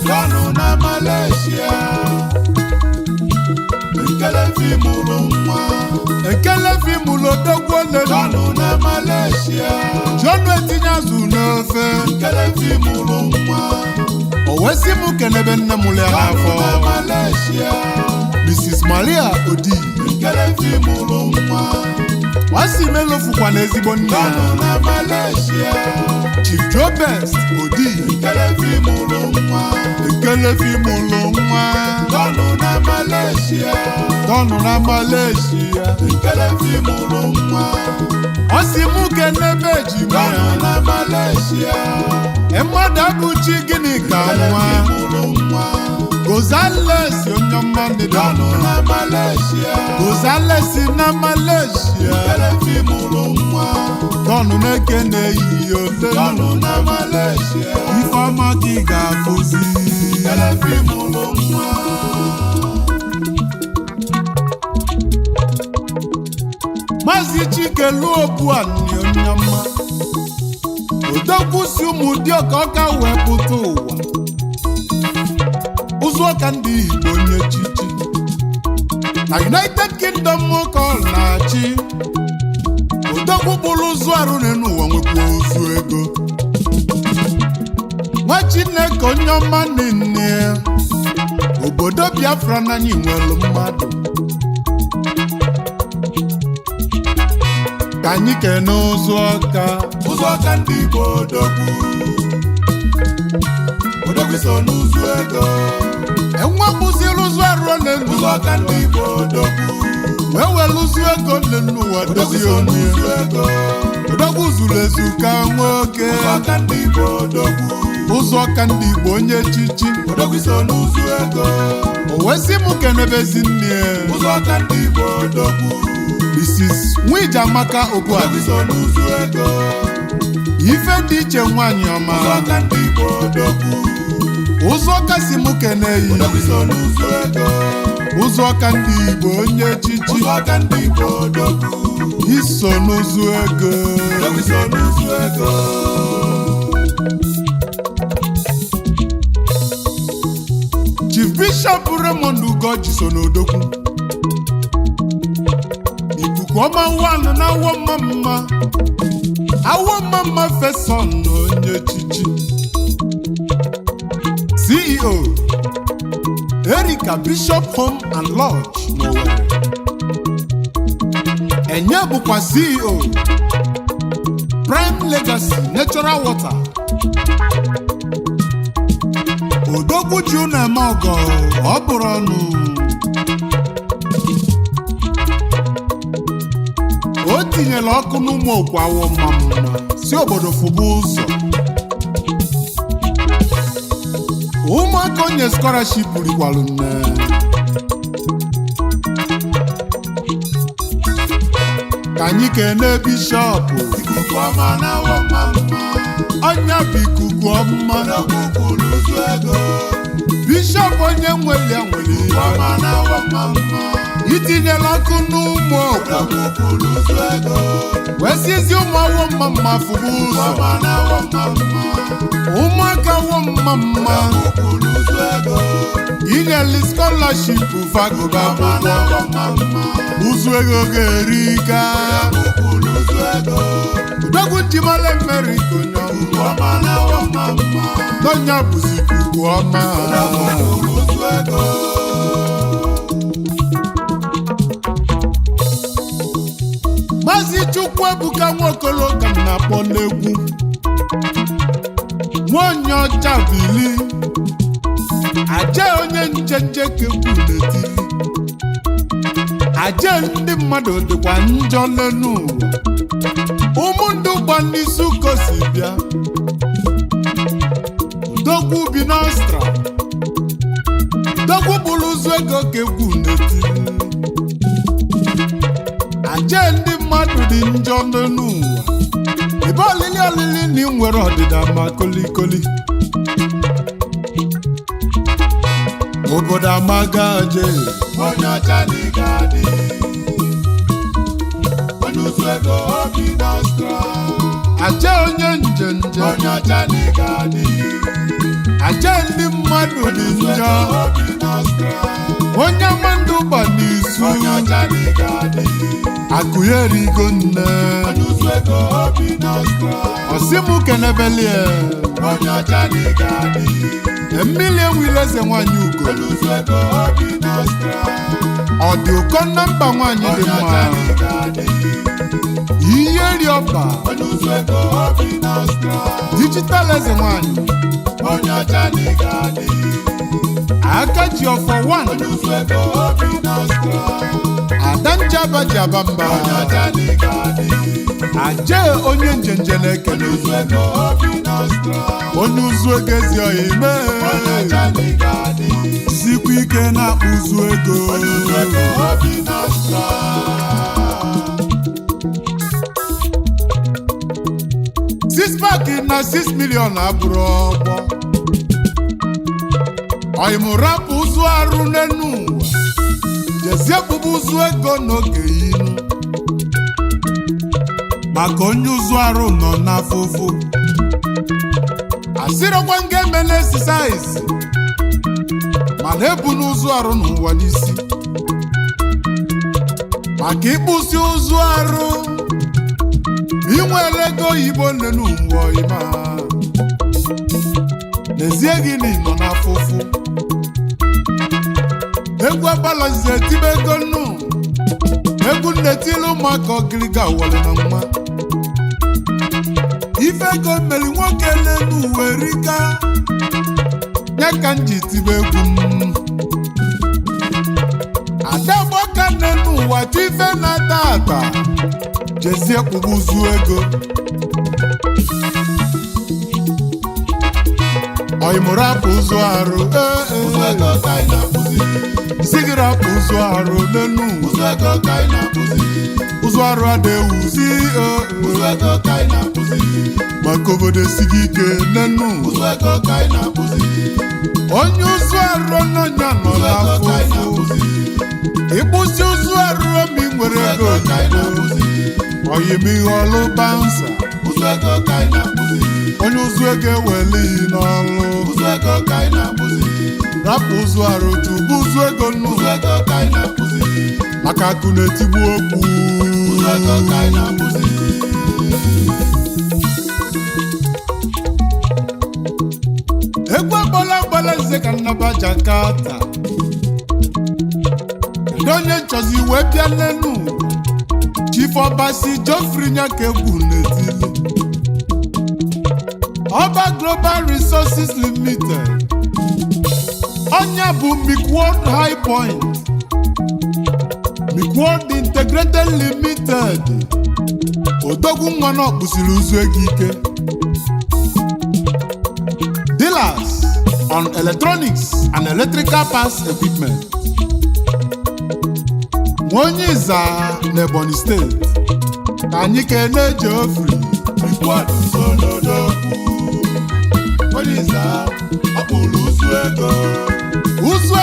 [SPEAKER 5] ganụ na Malaysia Ekelefi mụrụ nwa Ekelefi mụrụ odogwu ganụ na Malaysia Jọnụ etinye azụ n'ofe Ekelefi mụrụ nwa o wesi m kelebe nne mụrụ ya n'afọ Malaysia Mrs. Maria Odi Ekelefi mụrụ nwa wasi melofukwa n'ezigbo nne ya na Malaysia Chief Joe Best Odi Ekelefi mụrụ nwa Ekelefi mụrụ nwa dọnụ na Malaysia Ekelefi mụrụ nwa ọ si mụ kenebe ejima ya na Malaysia mmadụ abụchi gịnị ka nwa Gozales onye ọma ndị dọnụ na Malaysia Gozales na Malaysia Ekelefi mụrụ nwa dọnụ na-eke na-eyi ofe dọnụ na Malaysia ifeọma ka ị ga-afụzi Ekelefi mụrụ nwa Maazị Chike Luobuani onye ọma odogwu si ụmụ dị ọka ọka wee pụta ụwa ụzụ ọka ndị Igbo onye chichi na United Kingdom ka ọ na-achị odogwu bụrụ ụzụ arụ n'elu ụwa nwekwa ụzụ ego nwa Chineke onye ọma nne obodo Biafra n'anyị nwere mmadụ ka anyị kene ụzụ ọka ndị Igbo odogwu so n'ụzụ ego enwe bụziri ụzụ arụ n'elu ụzụ ọka ndị Igbo odogwu wee were ụzụ ego n'elu n'enu ụwa dozie onwe odogwu zuru ezu ka nwoke ụzọ ka ndị Igbo onye echichi o wee sị m kenebezi nne Mrs. Nwijamaka Obuadi ife dị iche nwanyị ọma ụzọ kasị m keneyi ụzọ ka ndị Igbo onye echichi iso n'ụzụ ego Chief Bishop Raymond Ugoji so n'odogwu ikuku ọma nwanụ na awọ mma feson na onye echichi CEO Erika Bishop Home and Lodge n'Owerri enye bụkwa CEO Prime Legacy Natural Water odogwu ji unu eme ọgọ ọ bụrụ ọnụ o tinyela ọkụ n'ụmụ okwu awọ mma si obodo fụba ụzọ ụmụaka onye scholarship rigwalu nne ka anyị kene bishọp ikuku ọma na awọ mma ọnya bụ ikuku ọma bishọp onye nwere ọma na awọ mma itinyela ọkụ n'ụmụ okwu wee sizi ụmụ awọ mma fụba ụzọ ụmụaka awọ mma inyeli scholarship fagụba akwụkwọ ụzụ ego ga-eri ka udogwu njimala America n'ọnya bụzi ikuku ọma Maazị Chukwuebuka Nwokolo ka m na-akpọ n'egwu nwanyị ọcha bili aje onye njenje kegwu n'etili aje ndị mmadụ dịkwa njọ n'elu ụwa ụmụ ndị ụgba n'isi ụkọ si bịa dogwu bi n'Ọstra dogwu bụrụ ụzọ ego kegwu n'etili aje ndị mmadụ dị njọ n'elu ụwa ebe olili na ị nwere ọdịda ma kolikoli obodo amaga aje onye ọcha n'ịga adị onye ụzụ ego obi n'Ọstra aje onye njenje onye ọcha n'ịga adị aje ndị mmadụ dị njọ onye mandụ gba n'izu onye ọcha n'ịga adị akụ ya erigo nne ọsịmụ kenebelie onye ọcha n'ịga adị mmiri enwile eze nwanyị ugo ọ dị ụkọ na mba nwanyị dị mma ihe ri ọba dijital eze nwanyị aka ji ọfọ 1 Adanjaba ji aba mba aje onye njenje na-ekele onye ụzụ ego ezi ọya ime sikwa ike na-akpụ ụzụ ego 6 pack na 6 million abụrụ ọgbọ ọyịmụrapụ ụzụ arụ n'enu jezie bụbụ ụzụ ego n'oge inu maka onye ụzụ arụ nọ n'afụfụ asịrịkwa nga eme n'exercise mana ebu n'ụzụ arụ n'ụwa n'isi maka ịkpụsi ụzụ arụ inwere ego oyibo nne n'ụwa ịma n'ezie gị na ịnọ n'afụfụ egwu abalọzi etibe ego nnu egwu nnetili ụmụaka ọgịrịga wale na nwa ife ego mmeri nwoke n'elu uwe rika ya ka m ji tibe egwu m adagboka n'elu n'ụwa tụ ife na-ata ata jezie kpụba ụzụ ego ọyịmụrụ apụ ụzụ arụ isi gị rapụ ụzụ arụ n'enu ụzụ arụ adịghịzi maka obodo esighị ike n'enu onye ụzụ arụ n'ọnya nọ n'afọ ịkpụzi ụzụ arụ omi nwere ego ọyịmihe ọlụ bansa onye ụzụ ego ewelighị n'ọlụ rapụ ụzụ arụ tubu ụzụ ego nnu maka akụ na-etigbu okwu egwu agbala nze ka nnaba Jakarta ndị onye nchọzi wee bịa n'enu Chief Obasi Geoffrey nya ka egwu n'etili Oba Global Resources Limited Onya bụ Mikwod High Point Mikwod Integrated Limited Odogwu nwa na ọkpụsiri ụzụ ego ike Dealers on electronics and electrical parts equipment Onye Iza n'Ebonyi State ka anyị kene Geoffrey Mikwod Solodogwu Onye Iza ọkpụrụ ụzụ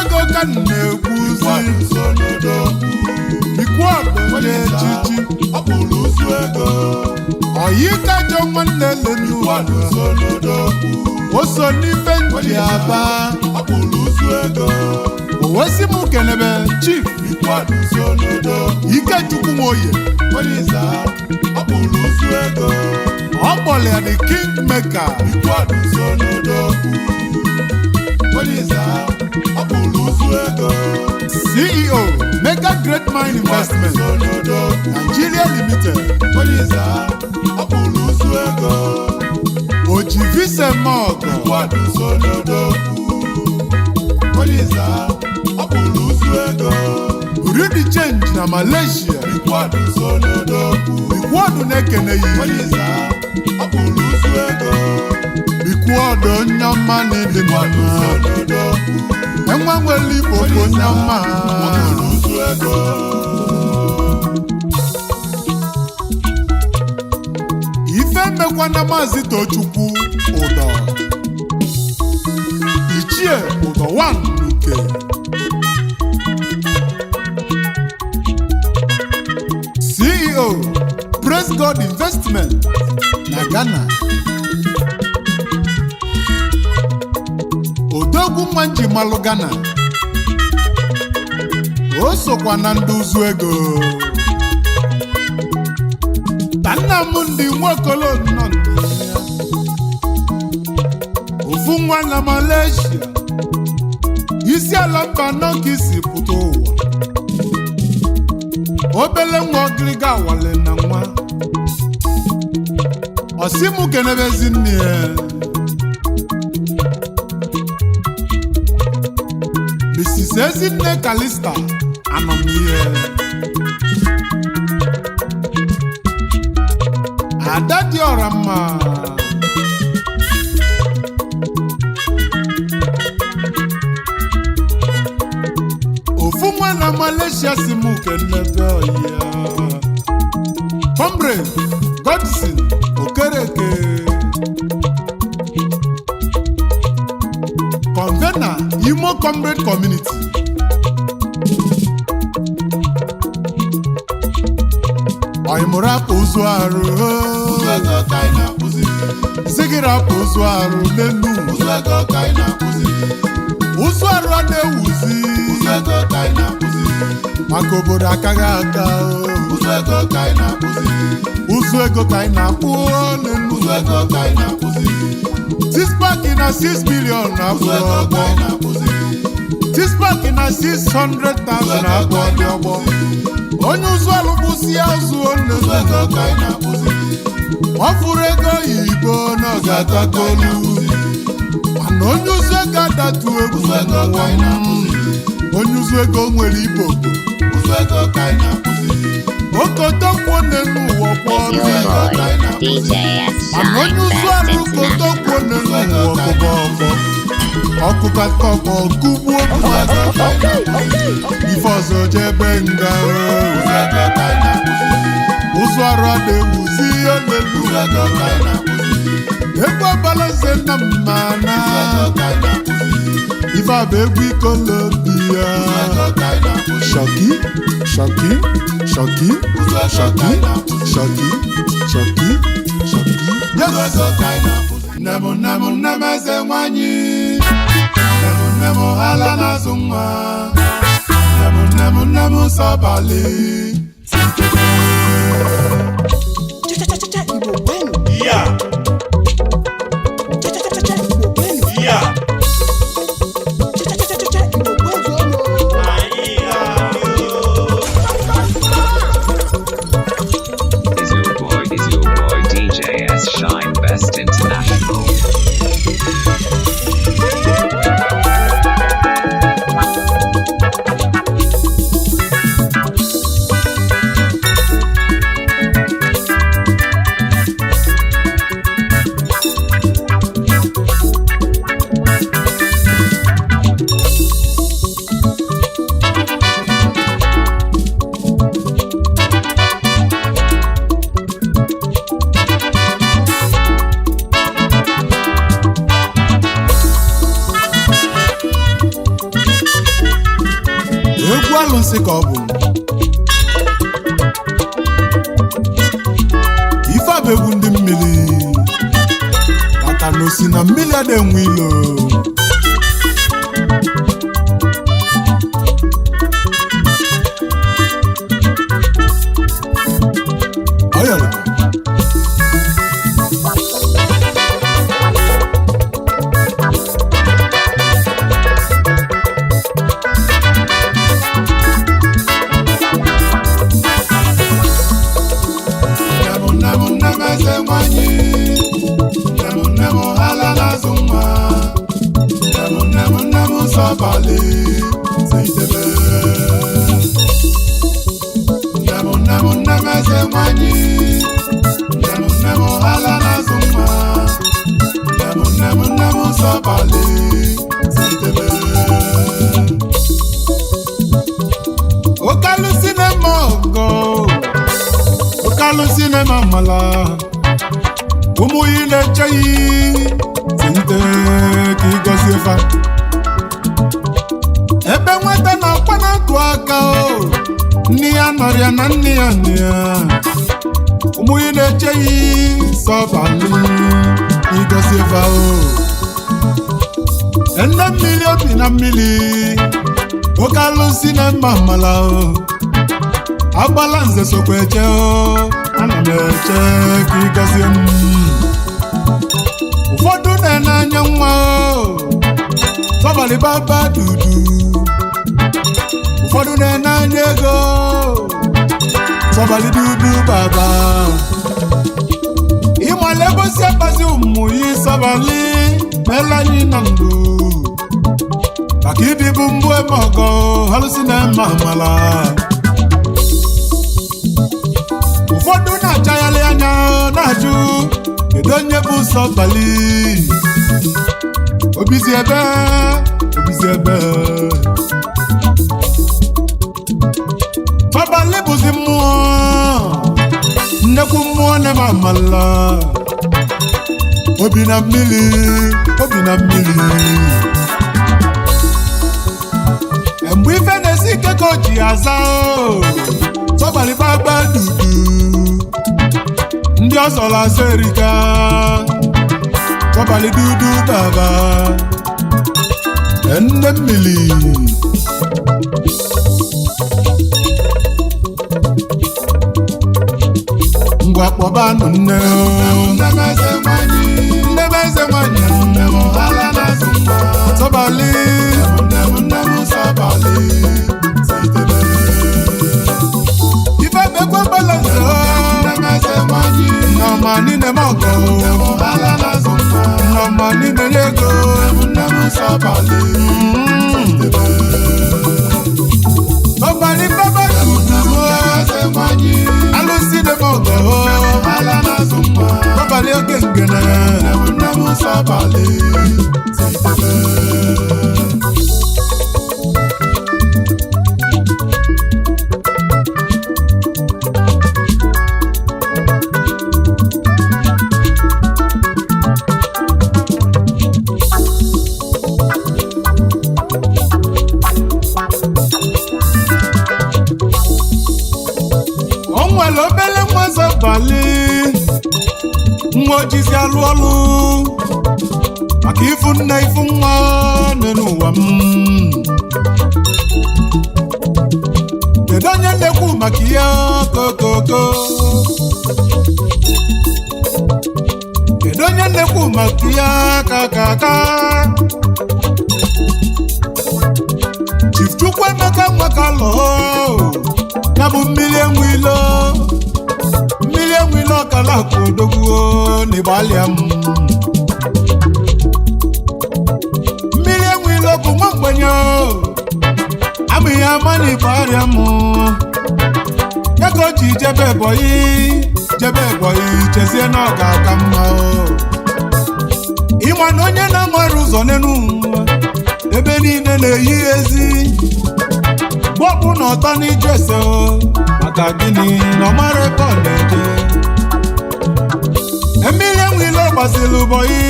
[SPEAKER 5] ego ka na-ekwuzi Mikwod onye echichi ọkpụrụ ụzụ ego oyi kajọ nwanne lenu o so n'ife nji aba ọkpụrụ ụzụ ego o wesi m kelebe Chief Mikwod Ikechukwu Nwoye onye Iza ọkpụrụ ụzụ ego ọ kpọrọ ya the king maker Mikwod onye Iza ọkpụrụ ụzụ ego CEO Mega Great Mine Investment Nigeria Limited onye Iza ọkpụrụ ụzụ ego Oji Vise Mog onye Iza ọkpụrụ ụzụ ego Ridi Change na Malaysia Mikwod na-ekeneghị onye Iza ọkpụrụ ụzụ ego Mikwod onye ọma na-ede mmanụ enwe nwere Igbo bụ onye ọma ife mekwa na Maazị Tochukwu Ụdọ Ichie Ụdọ 1 nke CEO Praise God Investment na Ghana Odogwu nwa nji malụ Ghana o sokwa na ndị ụzụ ego ka nna m ndị Nwokolo nọ ofu nwa na Malaysia isi ala mba nọ ka isi pụta ụwa obele nwa ogiriga awale na nwa osimu kenebezi nne ya Mrs. Ezinne Kalista anọmihe Ada dị ọra mma ofu nwa na Malaysia si mụ kenebe ọya Comrade Godson Okereke Convener Imo Comrade Community ọyịmụrụ apụ ụzụ arụ sigiri apụ ụzụ arụ n'enu ụzụ arụ a na-ewuzi maka obodo akaghị aka ụzụ ego ka anyị na-akpụ n'enu Tispak na 6 million na-abụ ọgbọ Tispak na 600,000 na-abụ ọdị ọgbọ onye ụzụ alụkwụsị ya ụzụ onye ọ fụrụ ego oyibo na ọ ga-atakolu mana onye ụzụ ego adatu egwu onye ụzụ ego nwere Igbo okotokwo n'elu ụwa kwa
[SPEAKER 6] With your boy, DJ S.
[SPEAKER 5] mana
[SPEAKER 6] Shine
[SPEAKER 5] onye ụzụ
[SPEAKER 6] Best
[SPEAKER 5] arụ okotokwo
[SPEAKER 6] International.
[SPEAKER 5] n'elu ụwa ọkụkọ ọkụkata ọkọ kugbuo ife ọzọ jebe nga ụzụ arụ a na-ewuzi ihe n'elu egwu ọbalaze na mmana ife a bụ egwu ikolobia shoki shoki shoki shoki shoki shoki shoki nnem eze nwanyị nnem ala n'azụ nwa nnem sọbali
[SPEAKER 2] Yeah. Yeah.
[SPEAKER 1] Is your boy DJ S. Shine Best International.
[SPEAKER 5] egwu alụsị ka ọ bụ ife a bụ egwu ndị mmiri maka na osi na mmiri a na-enwe ilo ọyọrọ nnem eze nwanyị nnem ala n'azụ nwa nnem sọbali seitebe nnem eze nwanyị nnem ala n'azụ nwa nnem sọbali seitebe okalu sinema ọgọ okalu sinema mala ụmụ yi na-echeghị site ka ịgọzie fa ebe nwata na-akwa na-atụ aka nne ya nọrịa na nne ya nne ya ụmụ yi na-echeghị sọbalị ịgọzie fa nne mmiri obi na mmiri oke alụsị na mma mala agbala nze sokwa eche ana m eche ka ịgọzie m ụfọdụ na-ene anya nwa sọbalị baba dudu ụfọdụ na-ene anya ego sọbalị dudu baba ịmala ebosi akpazi ụmụ yi sọbalị meela anyị na ndụ maka ịdịbụ mbụ eme ọgọ alụsị na mma amala ụfọdụ na-achagharị anya na-ajụ kedu onye bụ sọbalị obizi ebe sọbalị bụzi mmụọ nnekwu mmụọ na-eme amala obi na mmiri mgbe ife na-esi ike ka o ji aza sọbalị baba dudu ndị ọzọla azọ erika sọbalị dudu baba nne mmiri ngwa kpọbanụ nne eze nwanyị sọbalị ife bekwe balanse nọma nine mọgọ nọma nine ego sọbalị baba dudu nwere obele nwa zọbali nwa ojizi alụ ọlụ maka ifu nne ifu nwa n'ụwa m. Kedu onye na-ekwu maka ihe kokoko? Kedu onye na-ekwu maka ihe kakaka? Chief Chukwuemeka Nwakalọ ya bụ mmiri enwilo ọkala akụ odogwu n'Igbalịa m. Mmiri enwilo bụ nwa mgbenye amụghị ama n'Igbalịa m. Ya ka o ji jebe Ebonyi chezie na ọ ga-aka mma. Ịma na onye na-amara ụzọ n'enu ebe niile na-eyi ezi gbọkpụ na ọtọ n'ije ese maka gịnị na ọ mara ebe ọ na-eje. Mmiri enwilo gbaziri Ubonyi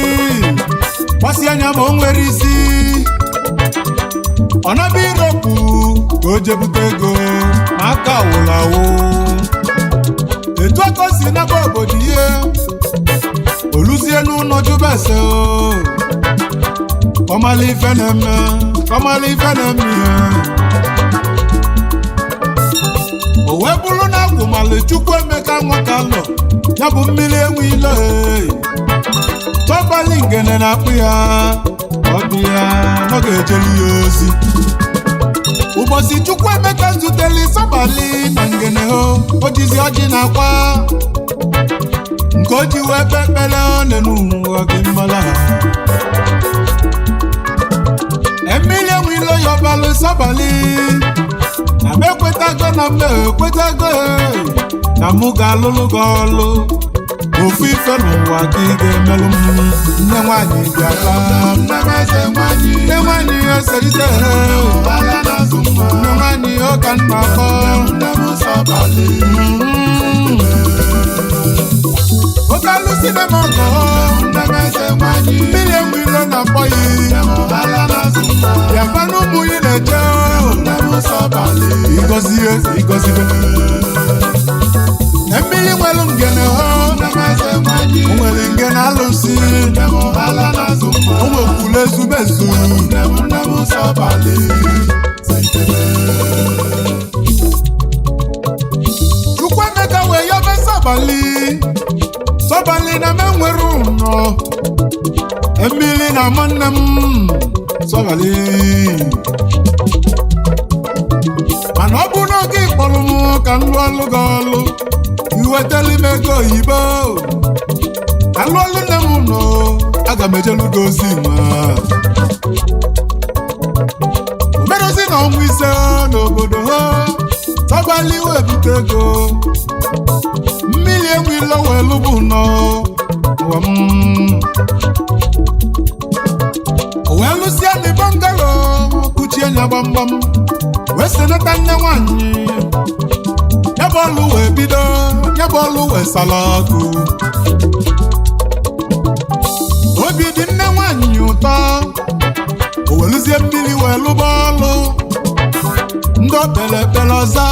[SPEAKER 5] gbasi anya ma o nwere isi ọ naba Iropu ka o jebute ego ma aka wụrụ awụ. Etu aka o si naba obodo ihe oluzie n'ụlọ jụba ese kọmala ife na-eme ihe. O wee bụrụ na agwụmalị Chukwuemeka Nwakalọ ya bụ mmiri enwilo tọbali ngene na-akpụ ya ọdụ ya ọ ga-ejeli ya ozi. Ụbọchị Chukwuemeka zuteli Sabali na ngene o jizi ọjị na akwa nke o ji wee kpekpele n'ụwa gị mmala. Mmiri enwilo yọbalụ Sabali na m ekwetago na m ekwetago na mụ ga-alụlụ gị ọlụ ofu ife n'ụwa gị ga-emelụ m. Nne nwanyị bịara nne nwanyị eserite nne nwanyị ọka nna akọ oke alụsị na m ọgọ mmiri enwilo na-akpọ ya gwa na ụmụ ya na-eje igozibe na mmiri nwere ngene o nwere ngene alụsị o nwekwuru ezumezu. Chukwuemeka wee yobe Sabali na m enwere ụnọ mmiri na nwanne m Sabali mana ọ bụ n'oge ịkpọrọ m ka m lụọ ọlụ gị ọlụ iwetali m ego oyibo ka lụọ ọlụ nne m nọ aga m ejelu gị ozi nwa omerozi na ọnwa ise n'obodo ha Sabali wee bute ego mmiri enwilo wee lụbụ nọ ụwa m. O wee lụsịa ndị bọngalo kuchie nya gbamgbam wee senata nne nwanyị ya bụ ọlụ wee bido ya bụ ọlụ wee salakụ. Obi dị nne nwanyị ụtọ o wee lụzie mmiri wee lụba ọlụ ndị opele ọza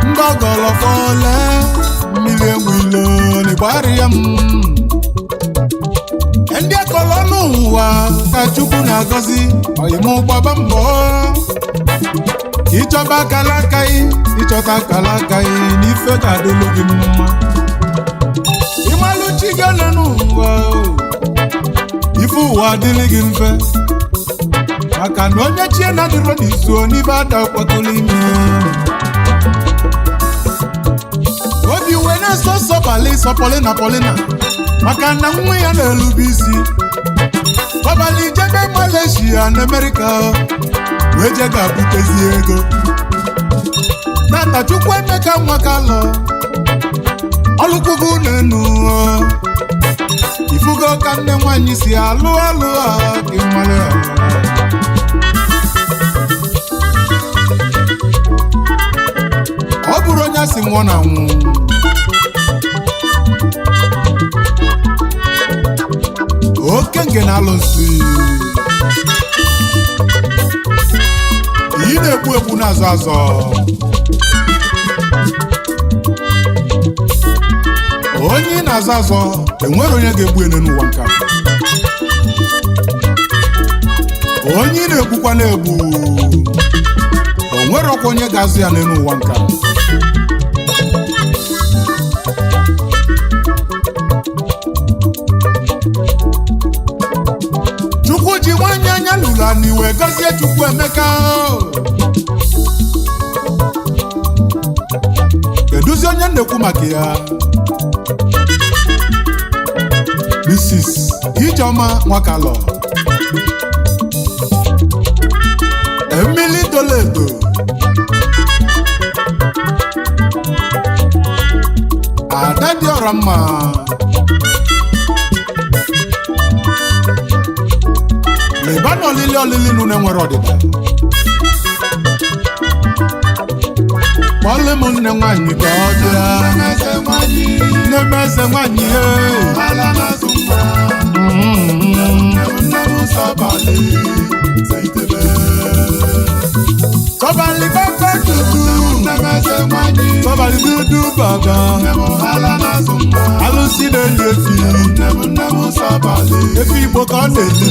[SPEAKER 5] ndị ọgọlọfọle mmiri enwilo n'Igbalịa m. Ndị akọlọ n'ụwa ka Chukwu na-agọzi ọyịmụ gbaba mbọ ịchọba akala akaghị ịchọta akala akaghị n'ife ga-adịlụ gị mma. Ịmalụ chi gị ole n'ụwa ife ụwa adịlị gị mfe maka na onye chie na dịrọ n'izu n'ibe ada kwatụlụ ime. Obi wee na-eso Sabali na Polina maka na nwa ya na-elube isi. Sabali jebe Malaysia na Amerika wee je ga-abutezi ego. Nata Chukwuemeka Nwakalọ ọlụkwugo n'enu ifugo ka nne nwanyị si alụ ọlụ a gị mara ọ bụrụ onye si nwụọ na nwụ oke nge na alụsị ị na-ekwu ekwu n'azọ azọ na-aza azọ enwere onye ga-egbu ene n'ụwa nka onye na-egbukwa na-egbu onwere ọkwa onye ga-azụ ya n'enu ụwa nka Chukwu ji nwanyị anya lụrụ anyị wee gọzie Chukwu Emeka keduzi onye na-ekwu maka ya Mrs. Ijeoma Nwakalọ Emily Toledo Ada dị ọra mma leba na olili nụ na-enwere ọdịda kpọlụ m nne nwanyị ka ọ bịa na-emeze nwanyị Tọ́bàlì bàbá dúdú, tọ́bàlì dúdú bàbá, alụsị na-eli efi, efi Igbo ka ọ na-eli.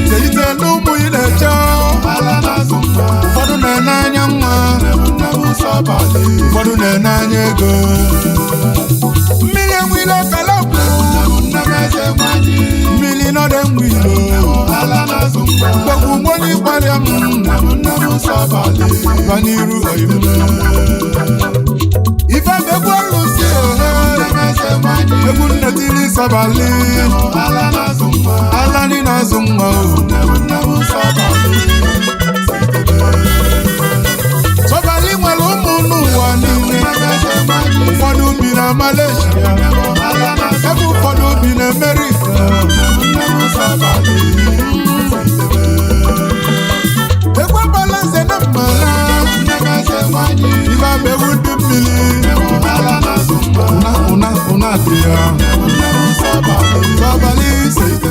[SPEAKER 5] Cheite n'ụmụ ị na-eche, ụfọdụ na-ene anya nwa, ụfọdụ na-ene anya ego. Mmiri enwile ọkala ọkụ, mmiri nọdụ enwilo. Gbogbo nwanyị gbalịa m baniru oyibo ife begwu alụsị egwu nnetili sabali alani na-azụ nwa Sobali nwere ụmụ n'ụwa niile ụfọdụ bi na Malaysia ebe ụfọdụ bi na America Ekwe balanse na mmara Iba bewu dị mmiri Una dị ya Sobali seite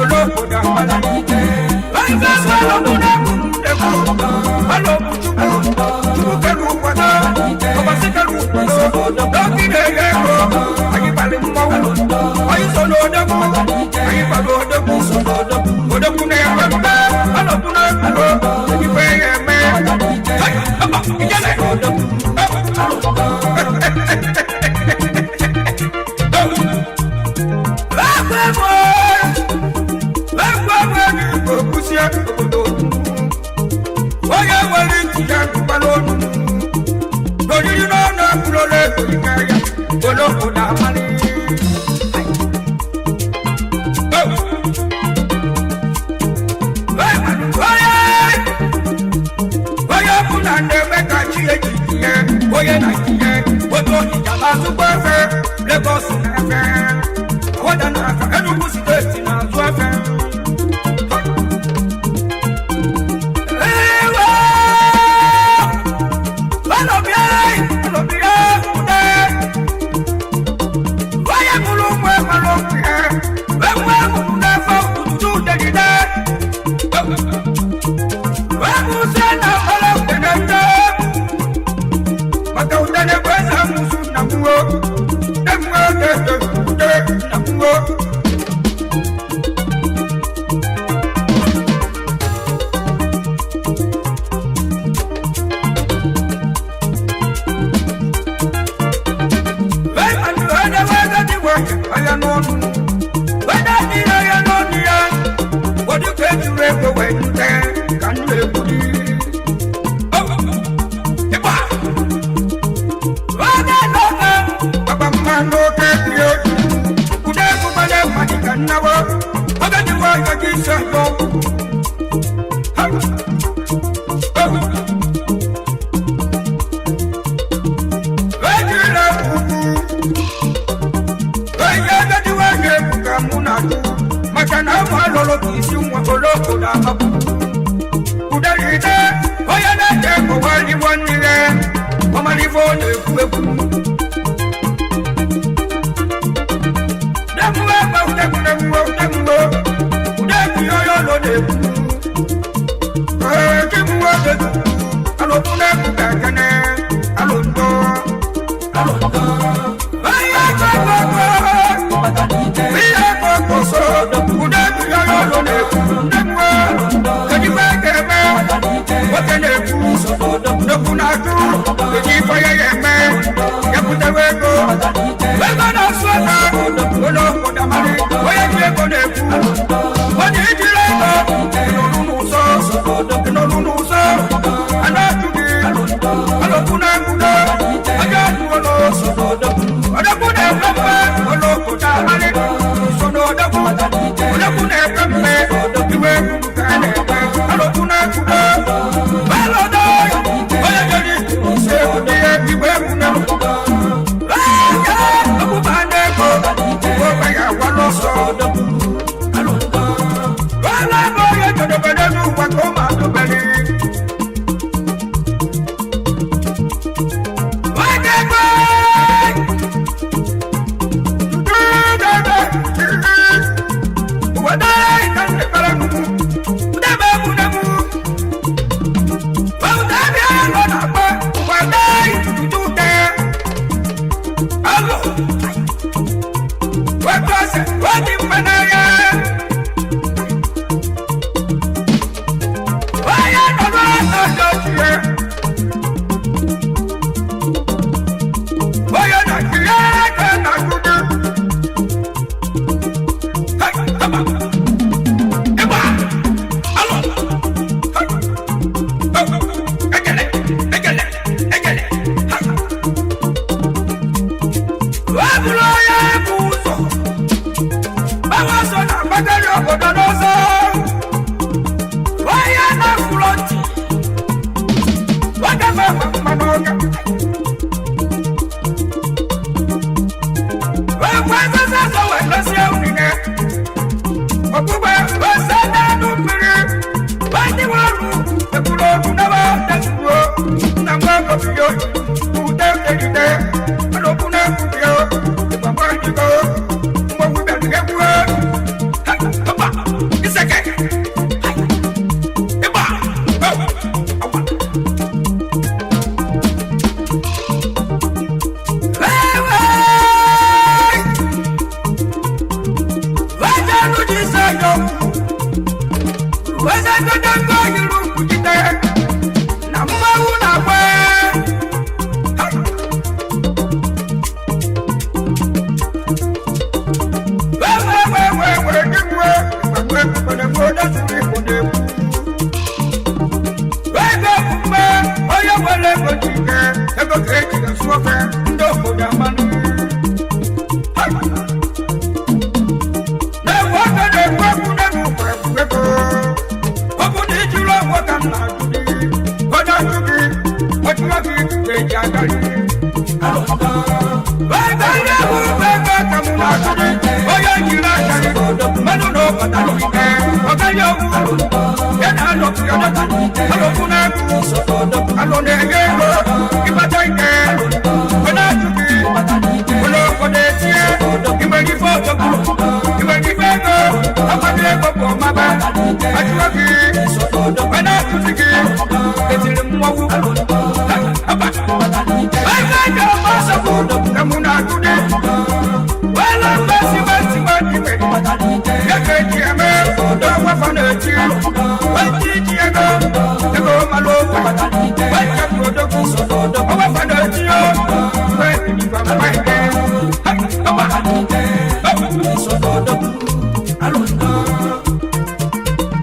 [SPEAKER 3] Oyo amani. Oye kunande meka chile jiye, oye na jiye, oto ijaba tukwefe, Lagos nefe, oda nafe, Enugu State na zuefe.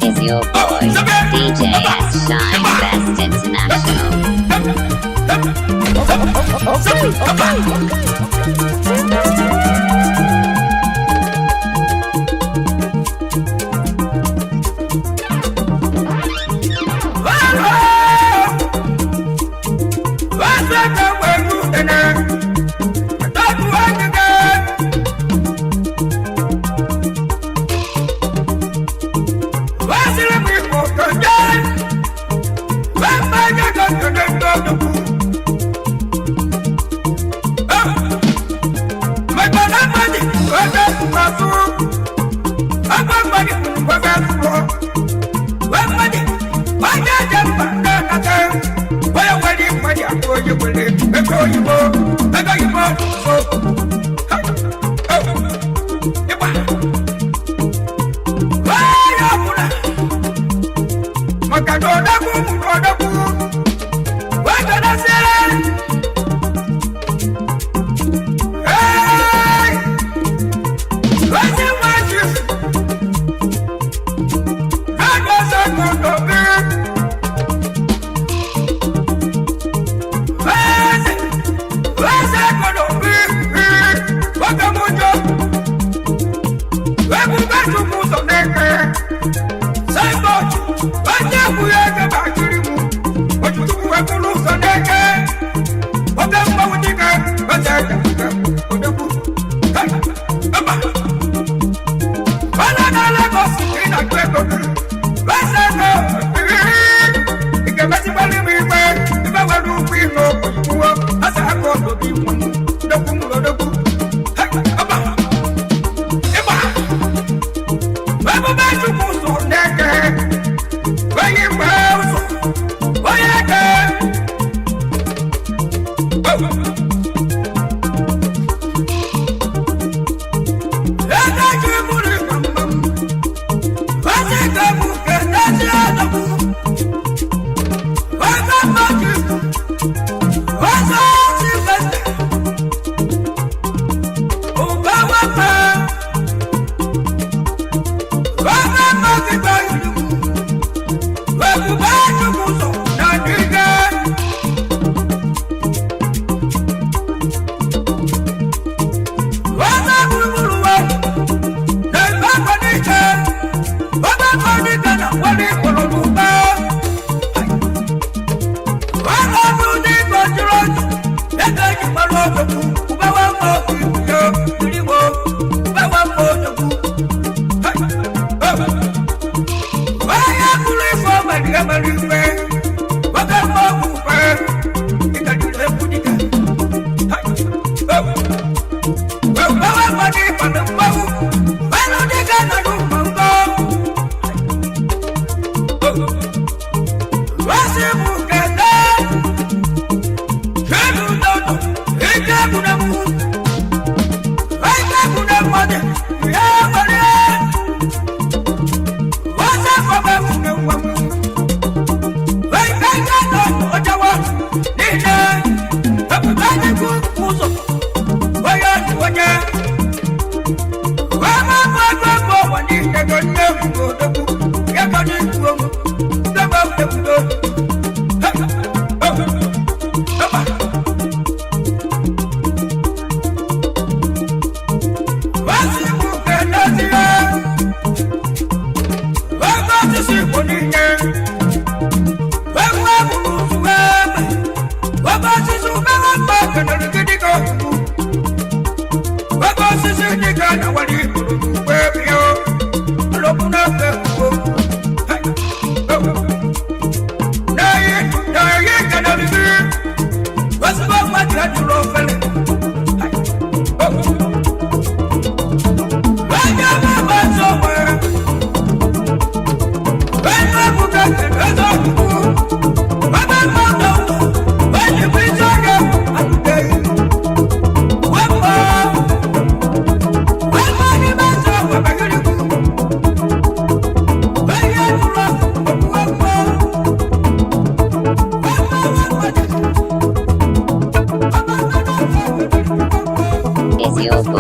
[SPEAKER 6] Is your boy DJ S Shine Best International?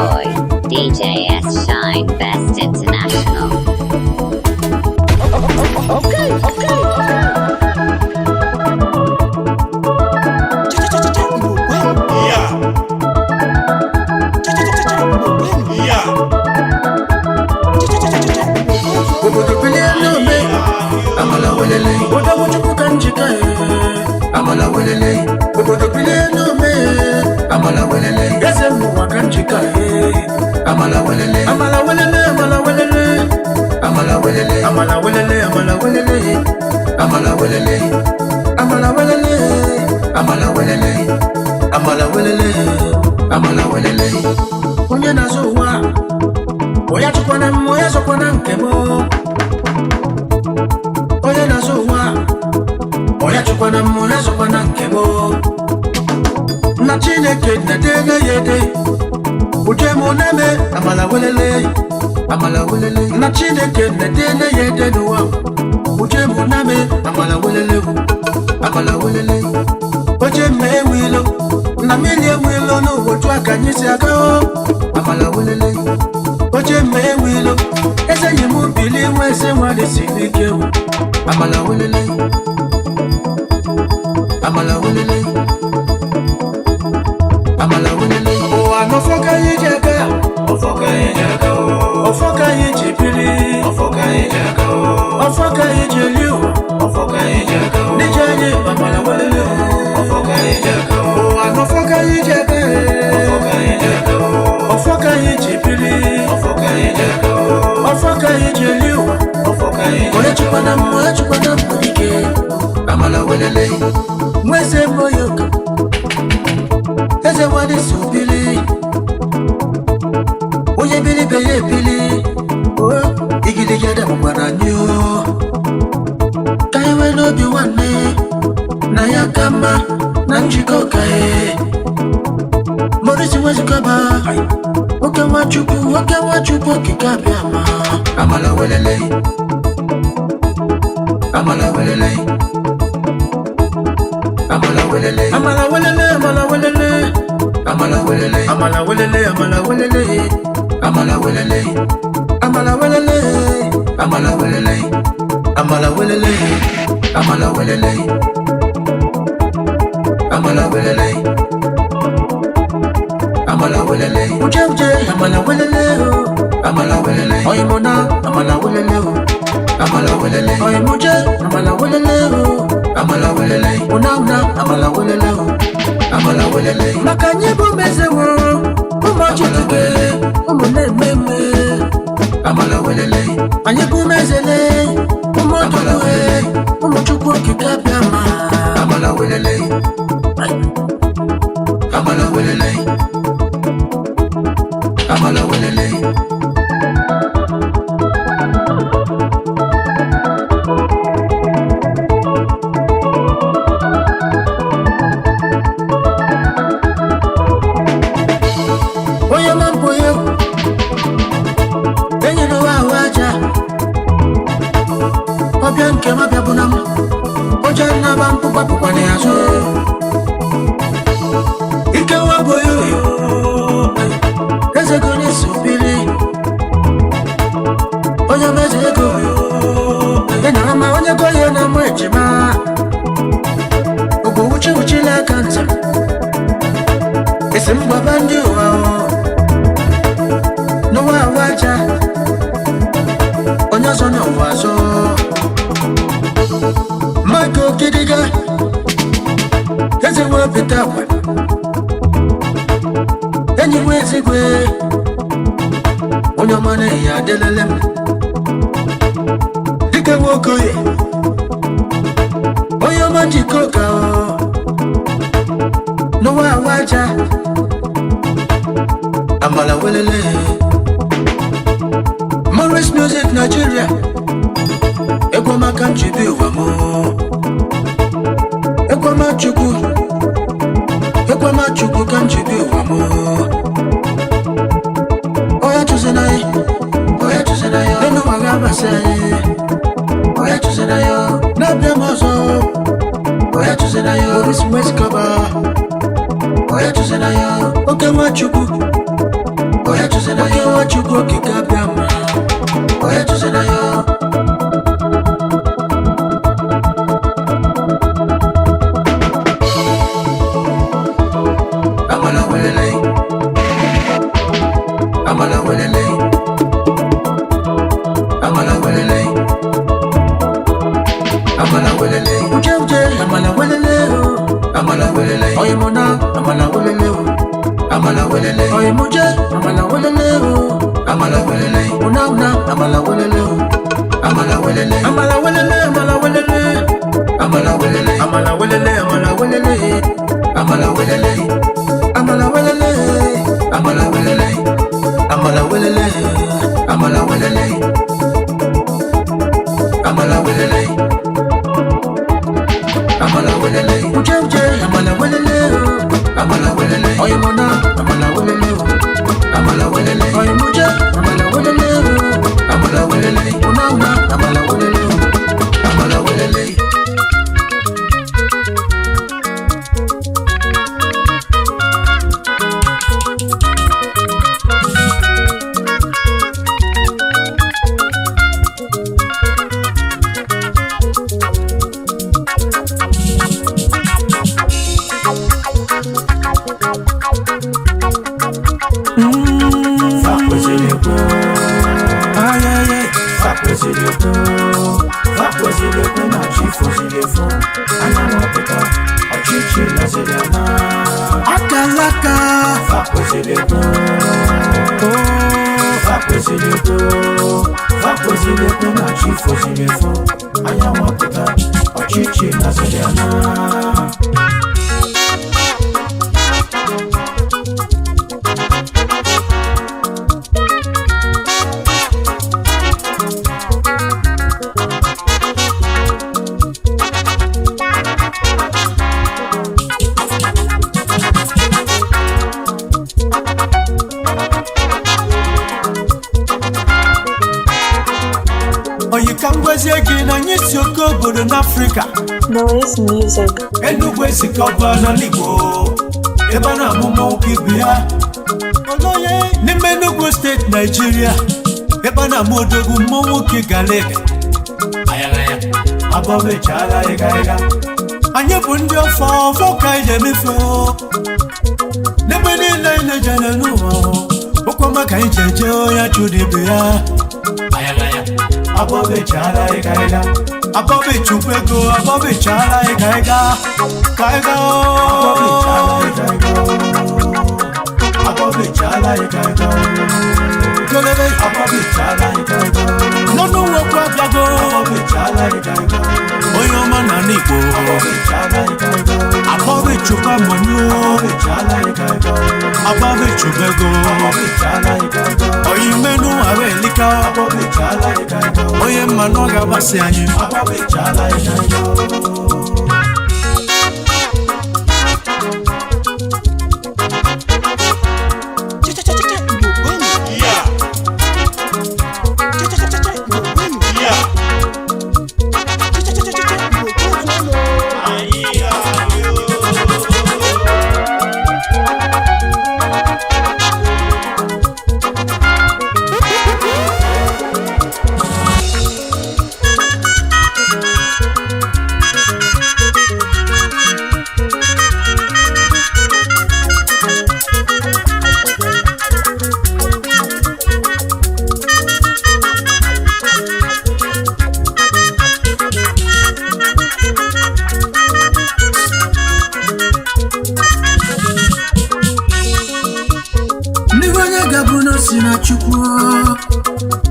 [SPEAKER 6] boy, DJ S Shine Best International.
[SPEAKER 2] Okay.
[SPEAKER 7] Obodo bilie n'ome, amala welele. Obodo Chukwu ka njika amala welele. Obodo bilie n'ome, amala welele. Eze mmụọ ka njika amala welele. Amala welele, amala welele. Amala welele, amala welele, amala welele. Amala welele, amala welele. Amala welele, amala welele. Amala welele. Onye na-azụ ụwa, oya chukwana m, oya zọkwana nke m. Onye na-azụ ụwa, oya chukwana m, oya zọkwana nke m. Na Chineke na-edele ya ede, uche m na-eme amala welele, amala welele. Na Chineke na-edele ya ede n'ụwa, uche m na-eme amala welele, amala welele. Oche m enwe ilo, na mmiri enwe ilo n'ụbọchị aka anyị si aga amala welele. Oche m enwe ilo, eze yi m bili nwa eze nwale siri ike amala welele, amala welele. Amala welele. Ụwa n'ọfọka anyị ji aga, ọfọka anyị ji aga, ọfọka anyị ji biri, ọfọka anyị ji aga, ọfọka anyị ji eli ụwa, ọfọka anyị ji aga. N'ije anyị amala welele, ọfọka anyị ji aga. Ụwa n'ọfọka anyị ji aga, ọfọka anyị ji aga, ọfọka anyị ji biri, ọfọka anyị ji aga, ọfọka anyị ji eli ụwa, ọfọka anyị ji aga. Onye chukwana m, onye chukwana m ike amala welele. Mweze moyoka eze wadi subili, onye bili beye bili, igili yada mwana nyo. Kaiwe lobi wane, na ya kama, na njiko kae. Morisi wezi kaba, oke wachupu kikabe ama. Amala welele, amala welele. Amala welele, amala welele, amala welele. Amala welele, amala welele, amala welele. Amala welele, amala welele. Amala welele, amala welele. Amala welele, amala welele. Amala welele, uje amala welele. Amala welele, oimona amala welele. Amala welele, oimuje amala welele. Amala welele, una amala welele. Amala welele, makanye bo mezewo, umoji tuge, umuneme. Amala welele, anye bo mezele, umotuwe, umuchukwu kikabe ama. Amala welele, amala welele. Amala welele. Nke mabia bunam, oja na bampu papu kwa ne azo. Ike waboyo, eze goni supili. Oja meze go, ena ama onye goye na mwejima. Ogo uchi la kanza, ese mbwa bandi wao. No wawaja, onye zono wazo. Michael Kidiga, eze wepita kwa. Enyi wezi kwe, onye mane ya delelem. Dike woko ye, onye manji koka o. No wawaja, amala welele. Morris Music Nigeria, ekwa makanchi biwa mo. Ekwa machuku kanchi biwa mo. Oya tuzenaye, oya tuzenaye. Neno magaba saye, oya tuzenaye. Nabia mozo, oya tuzenaye. Oris mwezi kaba, oya tuzenaye. Oke machuku, oya chukwu okike abịa ma onye tụzina ya amala welele amala welele amala welele amala welele uje amala welele amala welele oye mona amala welele amala welele oye muje amala welele amala welele una amala welele amala welele amala welele amala welele amala welele amala welele amala welele amala welele amala welele amala welele amala welele amala welele amala welele amala welele uje amala welele amala welele oye mona amala welele amala welele oye muje amala welele amala welele una amala welele amala welele Akalaka obodo n'Africa
[SPEAKER 8] Noise music
[SPEAKER 7] Enugu esikọba n'Igbo ebe na amụma ụkwụ ibe ya Oloye n'ime Enugu steeti Nigeria ebe na amụ odogwu mmọnwụ ụkwụ galega ayagaya abọbechala ịga anyị bụ ndị ọfọ ka anyị emefe n'ebe niile anyị na-ejere n'ụwa ụkwụ maka anyị ji eje onye chụrụ ibe ya ayagaya abọbechala ịga Abobe chupego, abobe chala ikaiga, kaiga. Abobe chala ikaiga. Golebe, abobe chala ikaiga. Nonu wakwa blago, abobe chala ikaiga. Oyo mananigo, abobe chala ikaiga. Abobe chupa monyo, abobe chala ikaiga. Abobe chupego, abobe chala ikaiga. Oyi menu awelika, abobe chala ikaiga. Oye manoga basi anyi, abobe chala ikaiga.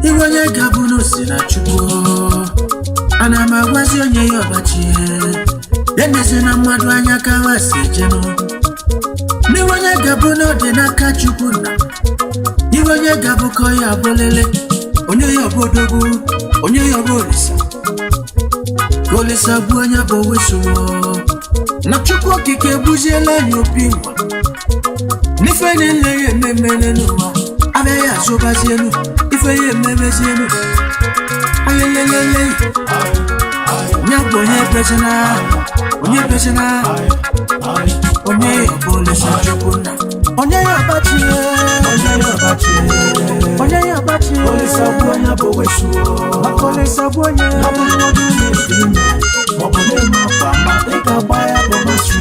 [SPEAKER 7] Iwenye gabuno sina chukwu ana magwazi onye yobachi yeneze na mmadụ anya ka wasi jeno Iwenye gabuno dị n'aka chukwu na Iwenye gabuko ya bolele onye yobodogwu onye yoborisa Golisa bu onye bo wesumo na chukwu okike buziela anyị opi nwa Nife niile ya ememene n'ụwa Abe ya sobazienu ife ye memezienu ayelelele nyagbo onye pesena onye yobole sa chukuna onye yabachi onye wesu makolesa bonye abuludu nefime obule mapama eka baya bomachu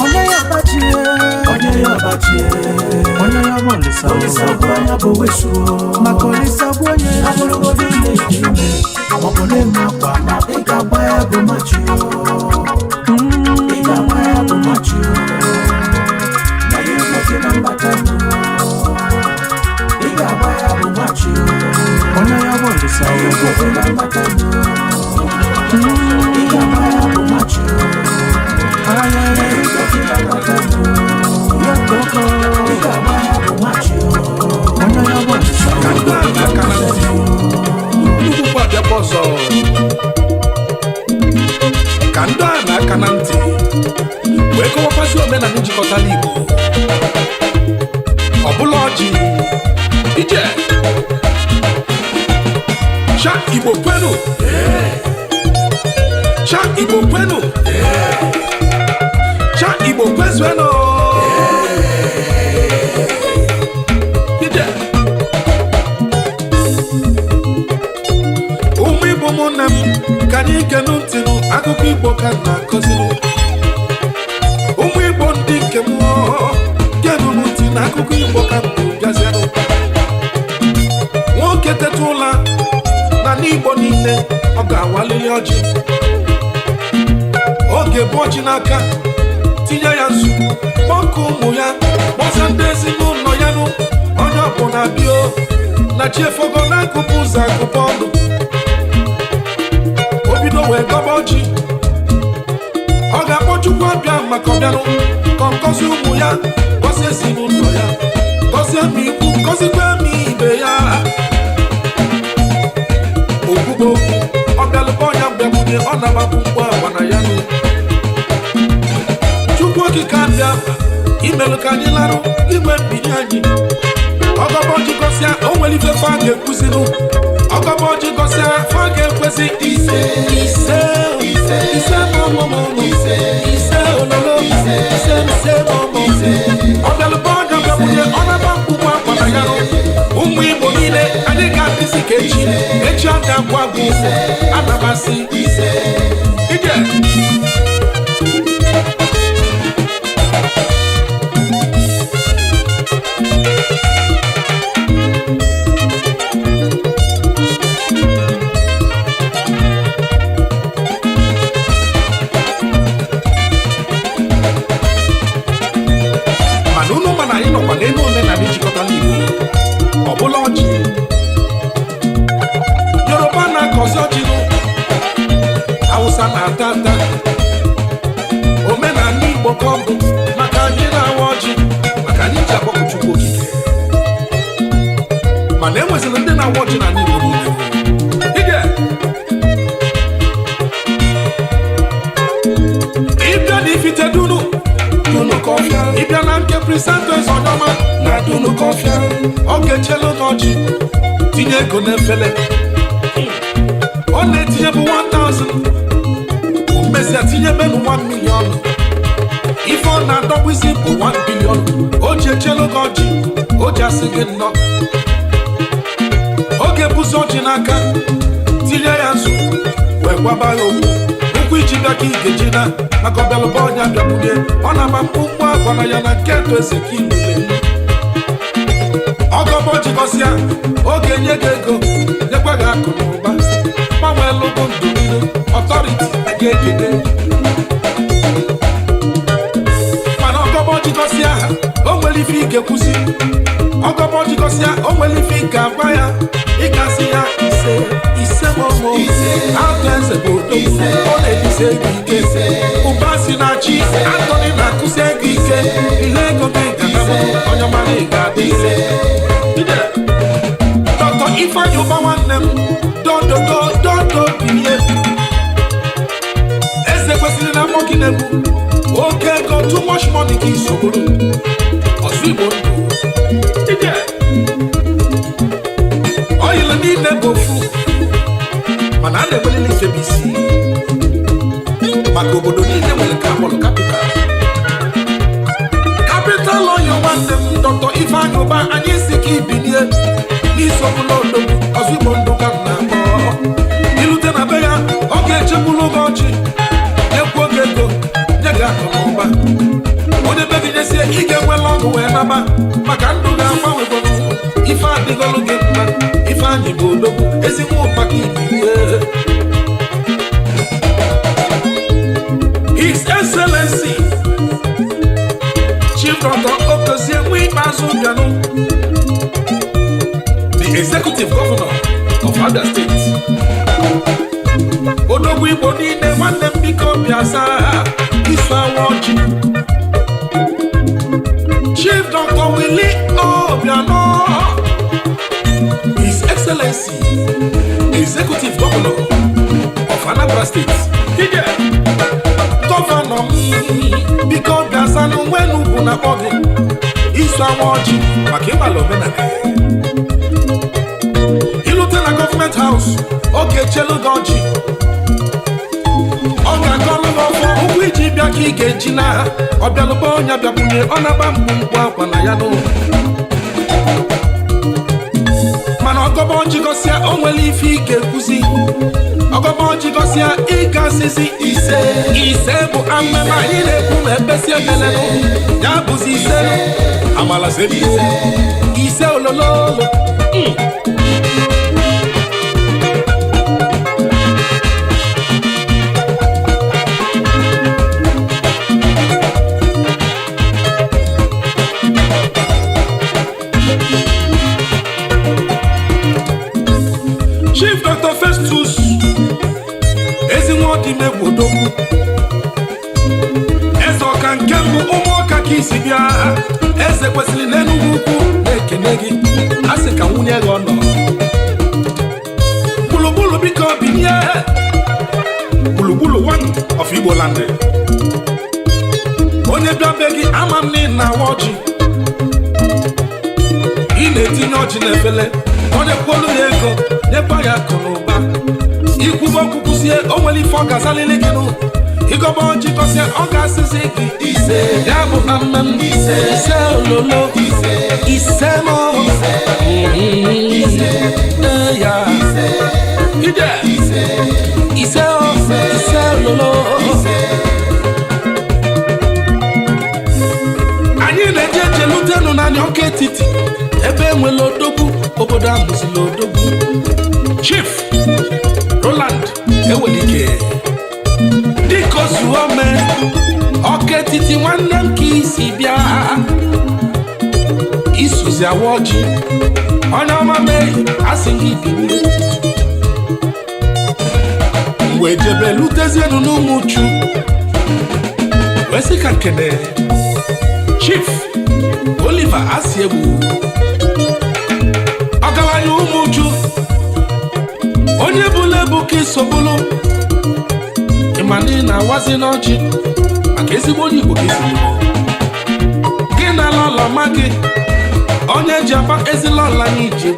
[SPEAKER 7] onye ya bachie onye ya bolesa bonye bowesu makolesa bonye abuludu nefime obule mapama eka baya bomachu eka baya bomachu na yuko kina mbatano eka baya bomachu onye ya bolesa bonye kina mbatano eka baya bomachu eka kina mbatano yakoko eka baya bomachu onye ya bolesa
[SPEAKER 9] Kando na kananti wee kọwakwasị omenala njikọtala Igbo ọbụla ọjị ije cha Igbo kwenu cha Igbo kwenu cha Igbo kwezuenu ije ụmụ Igbo ụmụnne m ka anyị genu ntị akụkọ Igbo ka na-akọzinụ ụmụ Igbo ndị nke m genu ntị na akụkọ Igbo ka bịazienụ nwoke teta ụla na n'Igbo niile ọ ga-awalili ọjị oge bụ ọjị n'aka tinye ya nzu kpọkụ ụmụ ya kpọsa ndị ezinụlọ ya nụ onye ọbụla bịa na chiefogo na-akụpụ ụzọ akụpụ ọnụ obido wee gọba ọjị ọ ga-akpọ Chukwu abịa maka ọbịanụ ka ọ gọzie ụmụ ya gọzie ezinụlọ ya gọzie m ikwu gọzikwa m ibe ya okwugbo ọ bịalụkwa ọnya mgbe ọ na-agbapụ mgbe agwa na ya nụ Chukwu okike abịa imelụ ka anyị larụ inwe mbinye anyị ọgọba ọjị gọsịa o nwere ife fa ga-ekwuzinụ ọgọba ọjị gọsịa fa ga-ekwesị ise mọmọmọ ise ololo ise mọmọ ọ bịalụkwa ọnya bịakwunye ọ na-agba mkpụkpụ akwa na ya ụmụ Igbo niile anyị ga-adịzi ka echi a ga-agwa bụ anabasị ije n'elu omenala ijikọtala Igbo ọbụla ọjị Yoruba na-akọzi ọjị Hausa na-ata ata omenala Igbo ka ọ bụ maka anyị na-awa ọjị maka anyị ji akpọkụ Chukwu okike mana enweziri ndị na-awa ọjị na Igbo niile ịbịa na ifite dunu ịbịa na nke presenters ọnyọma na dunu kọfịa ọ ga-echelu n'ọjị tinye ego n'efele ọ na-etinye bụ 1,000 mmesịa tinye menu 1 million ife ọ na-adọgbu isi bụ 1 billion o ji echelu gị ọjị o ji asị gị nnọọ ọ ga-ebuzi ọjị n'aka tinye ya nzu wee gwaba ya okwu iji bịa ka ị ga-eji na maka ọbịalụba ọnya bịakwunye ọ na-agba mkpụmkpụ agwa na ya na nke eto eze ka ilele ọgọbọ jikọsịa oge nye gị ego nyekwa gị akụ na ụba gbanwee lụgo ndụ niile ọtọriti ga-ekele mana ọgọbọ jikọsịa ha o nwere ife ike kwụsị ọgọbọ jikọsịa o nwere ife ike agwa ya ịgasị ya ise mọmọ atụ eze bụ odo ọ na-ebise gị ike ụba si na chi Anthony na-akụzi ego ike ihe ego gị ga-abụ onye mara ị ga-adị ise Dr. Ifeanyi Ụba nwanne m dodo bilie eze kwesịrị na mmọ gị na-egbu oke ego too much money ka isogburu ọzọ Igbo ndụ oyile niile bụ ofu mana a na-enwelele ifebe isi maka obodo niile nwere ka akpọrọ capital lawyer nwanne m Dr. Ifeanyi Ụba anyị si ka ibinie n'isi ọbụla odogwu ọzọ Igbo ndụ ka dịgolu gị mma Ifeanyị bụ odogwu ezigbo ụkpaka ibilie His Excellency Chief Dr. Okozie Nwikpeazụ Bianu, the Executive Governor of Abia State. Odogwu Igbo niile nwanne m biko bịaza ife awọji. Chief Dr. Willie Obiano, His Excellency Executive Governor of Anambra State. Governor biko bịaza n'onwenu bụ na kpọgị ife awọji maka ịgbala omenala. Ilute na Government House oge chelu gị ọjị ọ ga-akọlụ n'ọfọ ụkwụ iji bịa ka ị ga-eji n'agha ọ bịalụba ọnya bịakwunye ọ na-agba mkpu akwa na ya n'ụlọ mana ọgọba ọjị gọsịa o nwere ife ị ga-ekwuzi ọgọba ọjị gọsịa ị ga-asịzi ise bụ amụma anyị na-ekwu ma ebesi ebelenu ya bụzi ise amala sebi ise olololo Chief Dr. Festus Ezinwodime Odogwu Eze ọka nke mbụ ụmụọka ka isi bịa eze kwesịrị n'Enugu ukwu na-ekene gị asị ka nwunye gị ọnọ gburugburu biko binye gburugburu one of Igbo land onye bịa be gị ama m na awa ọjị ị na-etinye ọjị n'efele onye kwolu ya ego nyekwa ya akụ na ụba ikwuba okwukwusie o nwere ife ọ ga-azalili gị nụ ịgọba ọjị gọsịa ọ ga-asịzi gị ise ya bụ amam ise ololo ise mo ya ide ise ololo anyị na-eje eje lutenu naanị ọka etiti ebe enwere odogwu obodo amụzila odogwu Chief Roland Ewelike dịka ozuome ọka etiti nwanne m ka isi bịa isuzi awa ọjị onye ọma mee asị gị bilie mgbe jebe lutezienu n'ụmụchu wee sị ka nkene Chief Oliver Asiegbu ọgaranya ụmụju onye bụla ebu ka isobulu ịmana ị na-awazi n'ọjị maka ezigbo onye Igbo ka isi gị na lọlọ ma gị onye ji agba ezilọla n'ije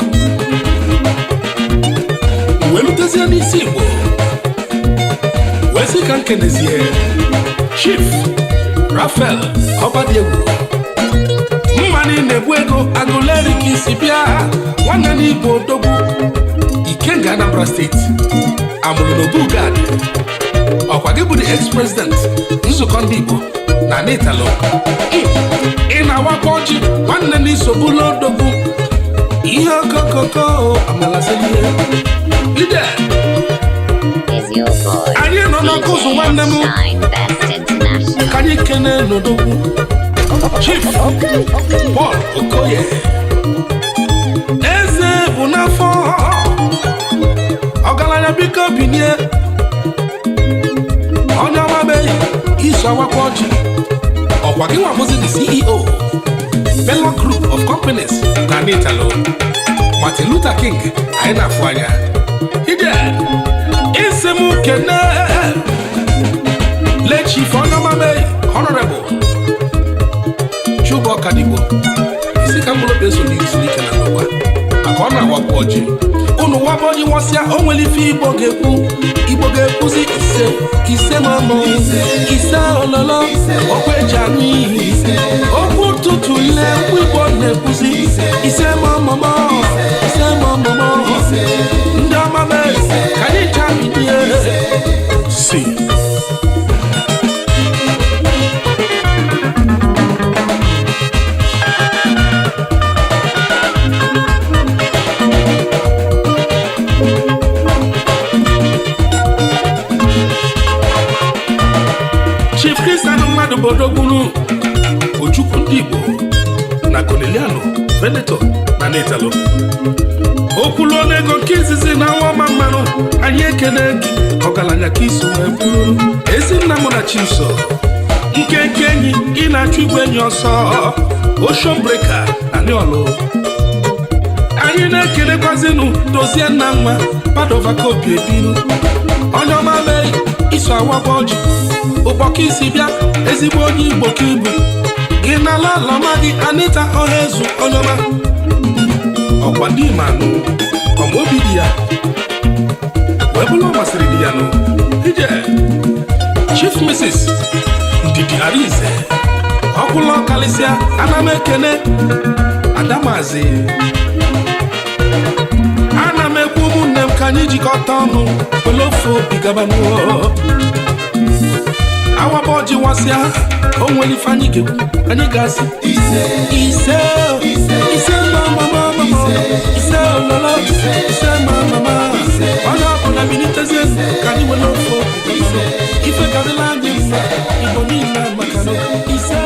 [SPEAKER 9] wee lutezie n'isi Igbo wee sị ka nkenezie Chief Raphael Ọbadiegwu mmanụ na-egbu ego agụleri ka isi bịa nwanne n'Igbo odogwu Ikenga Anambra steeti amụrụ n'Obugad ọkwa gị bụ the ex-president nzukọ ndị Igbo na n'Italo ị na-awakọ ọjị nwanne n'isobulu odogwu ihe okokoko amalasịlie ide anyị nọ n'ọkụzụ nwanne m ka anyị kene n'odogwu Chief Paul Okoye eze bụ n'afọ ọgaranya biko binie onye ọmabeghị iso awakwa ọjị ọkwa gị nwabụzi the CEO Bello Group of Companies na n'Italo Martin Luther King anyị na-afụ anya ije isi m kene le Chief onye ọmabeghị Honorable Chuba Ọkadigbo isi ka mkpụrụ peso n'izu n'ike na n'ụwa maka ọ na-awakwa ọjị unu waba ọjị nwasịa o nwere ife Igbo ga-ekwuzi ise mama ise ololo okwu eji anụ iyi okwu ụtụtụ na-ekwu Igbo na-ekwuzi ise mama ndị ọma mee ka anyị ji abidie si Bodogbunu Ojukwu ndị Igbo na Corneliano Veneto na Netalo Okwulu onego nke izizi na nwa mmanụ anyị ekene gị ọgaranya ka iso wee bụrụ ezi nna m na Chiso nke enyi ị na-achụ igwe enyi ọsọ Ocean Breaker na Niolu anyị na-ekenekwazinu dozie nna nwa Padova Kobi Ebinu onye ọma mee iso awagba ọjị ụbọka isi bịa ezigbo onye Igbo ka ibu gị n'ala alọma gị Anita Ohezu onye ọma ọkwa ndị manụ ọmaobi di ya wee bụrụ ọ masịrị di ya nụ ije Chief Mrs. Ndidi Arize ọkwụlọ kalịsịa ana m ekene Adamazi ana m ekwu ụmụnne m ka anyị jikọta ọnụ olofo obi gabanuo awaba ọjị wasịa o nwere ife anyị ga-ekwu anyị ga-asị ise mama ise ololo ise mama onye ọbụla bilitezie ka anyị nwere ofe obi ife gadịla anyị mma Igbo niile maka na ise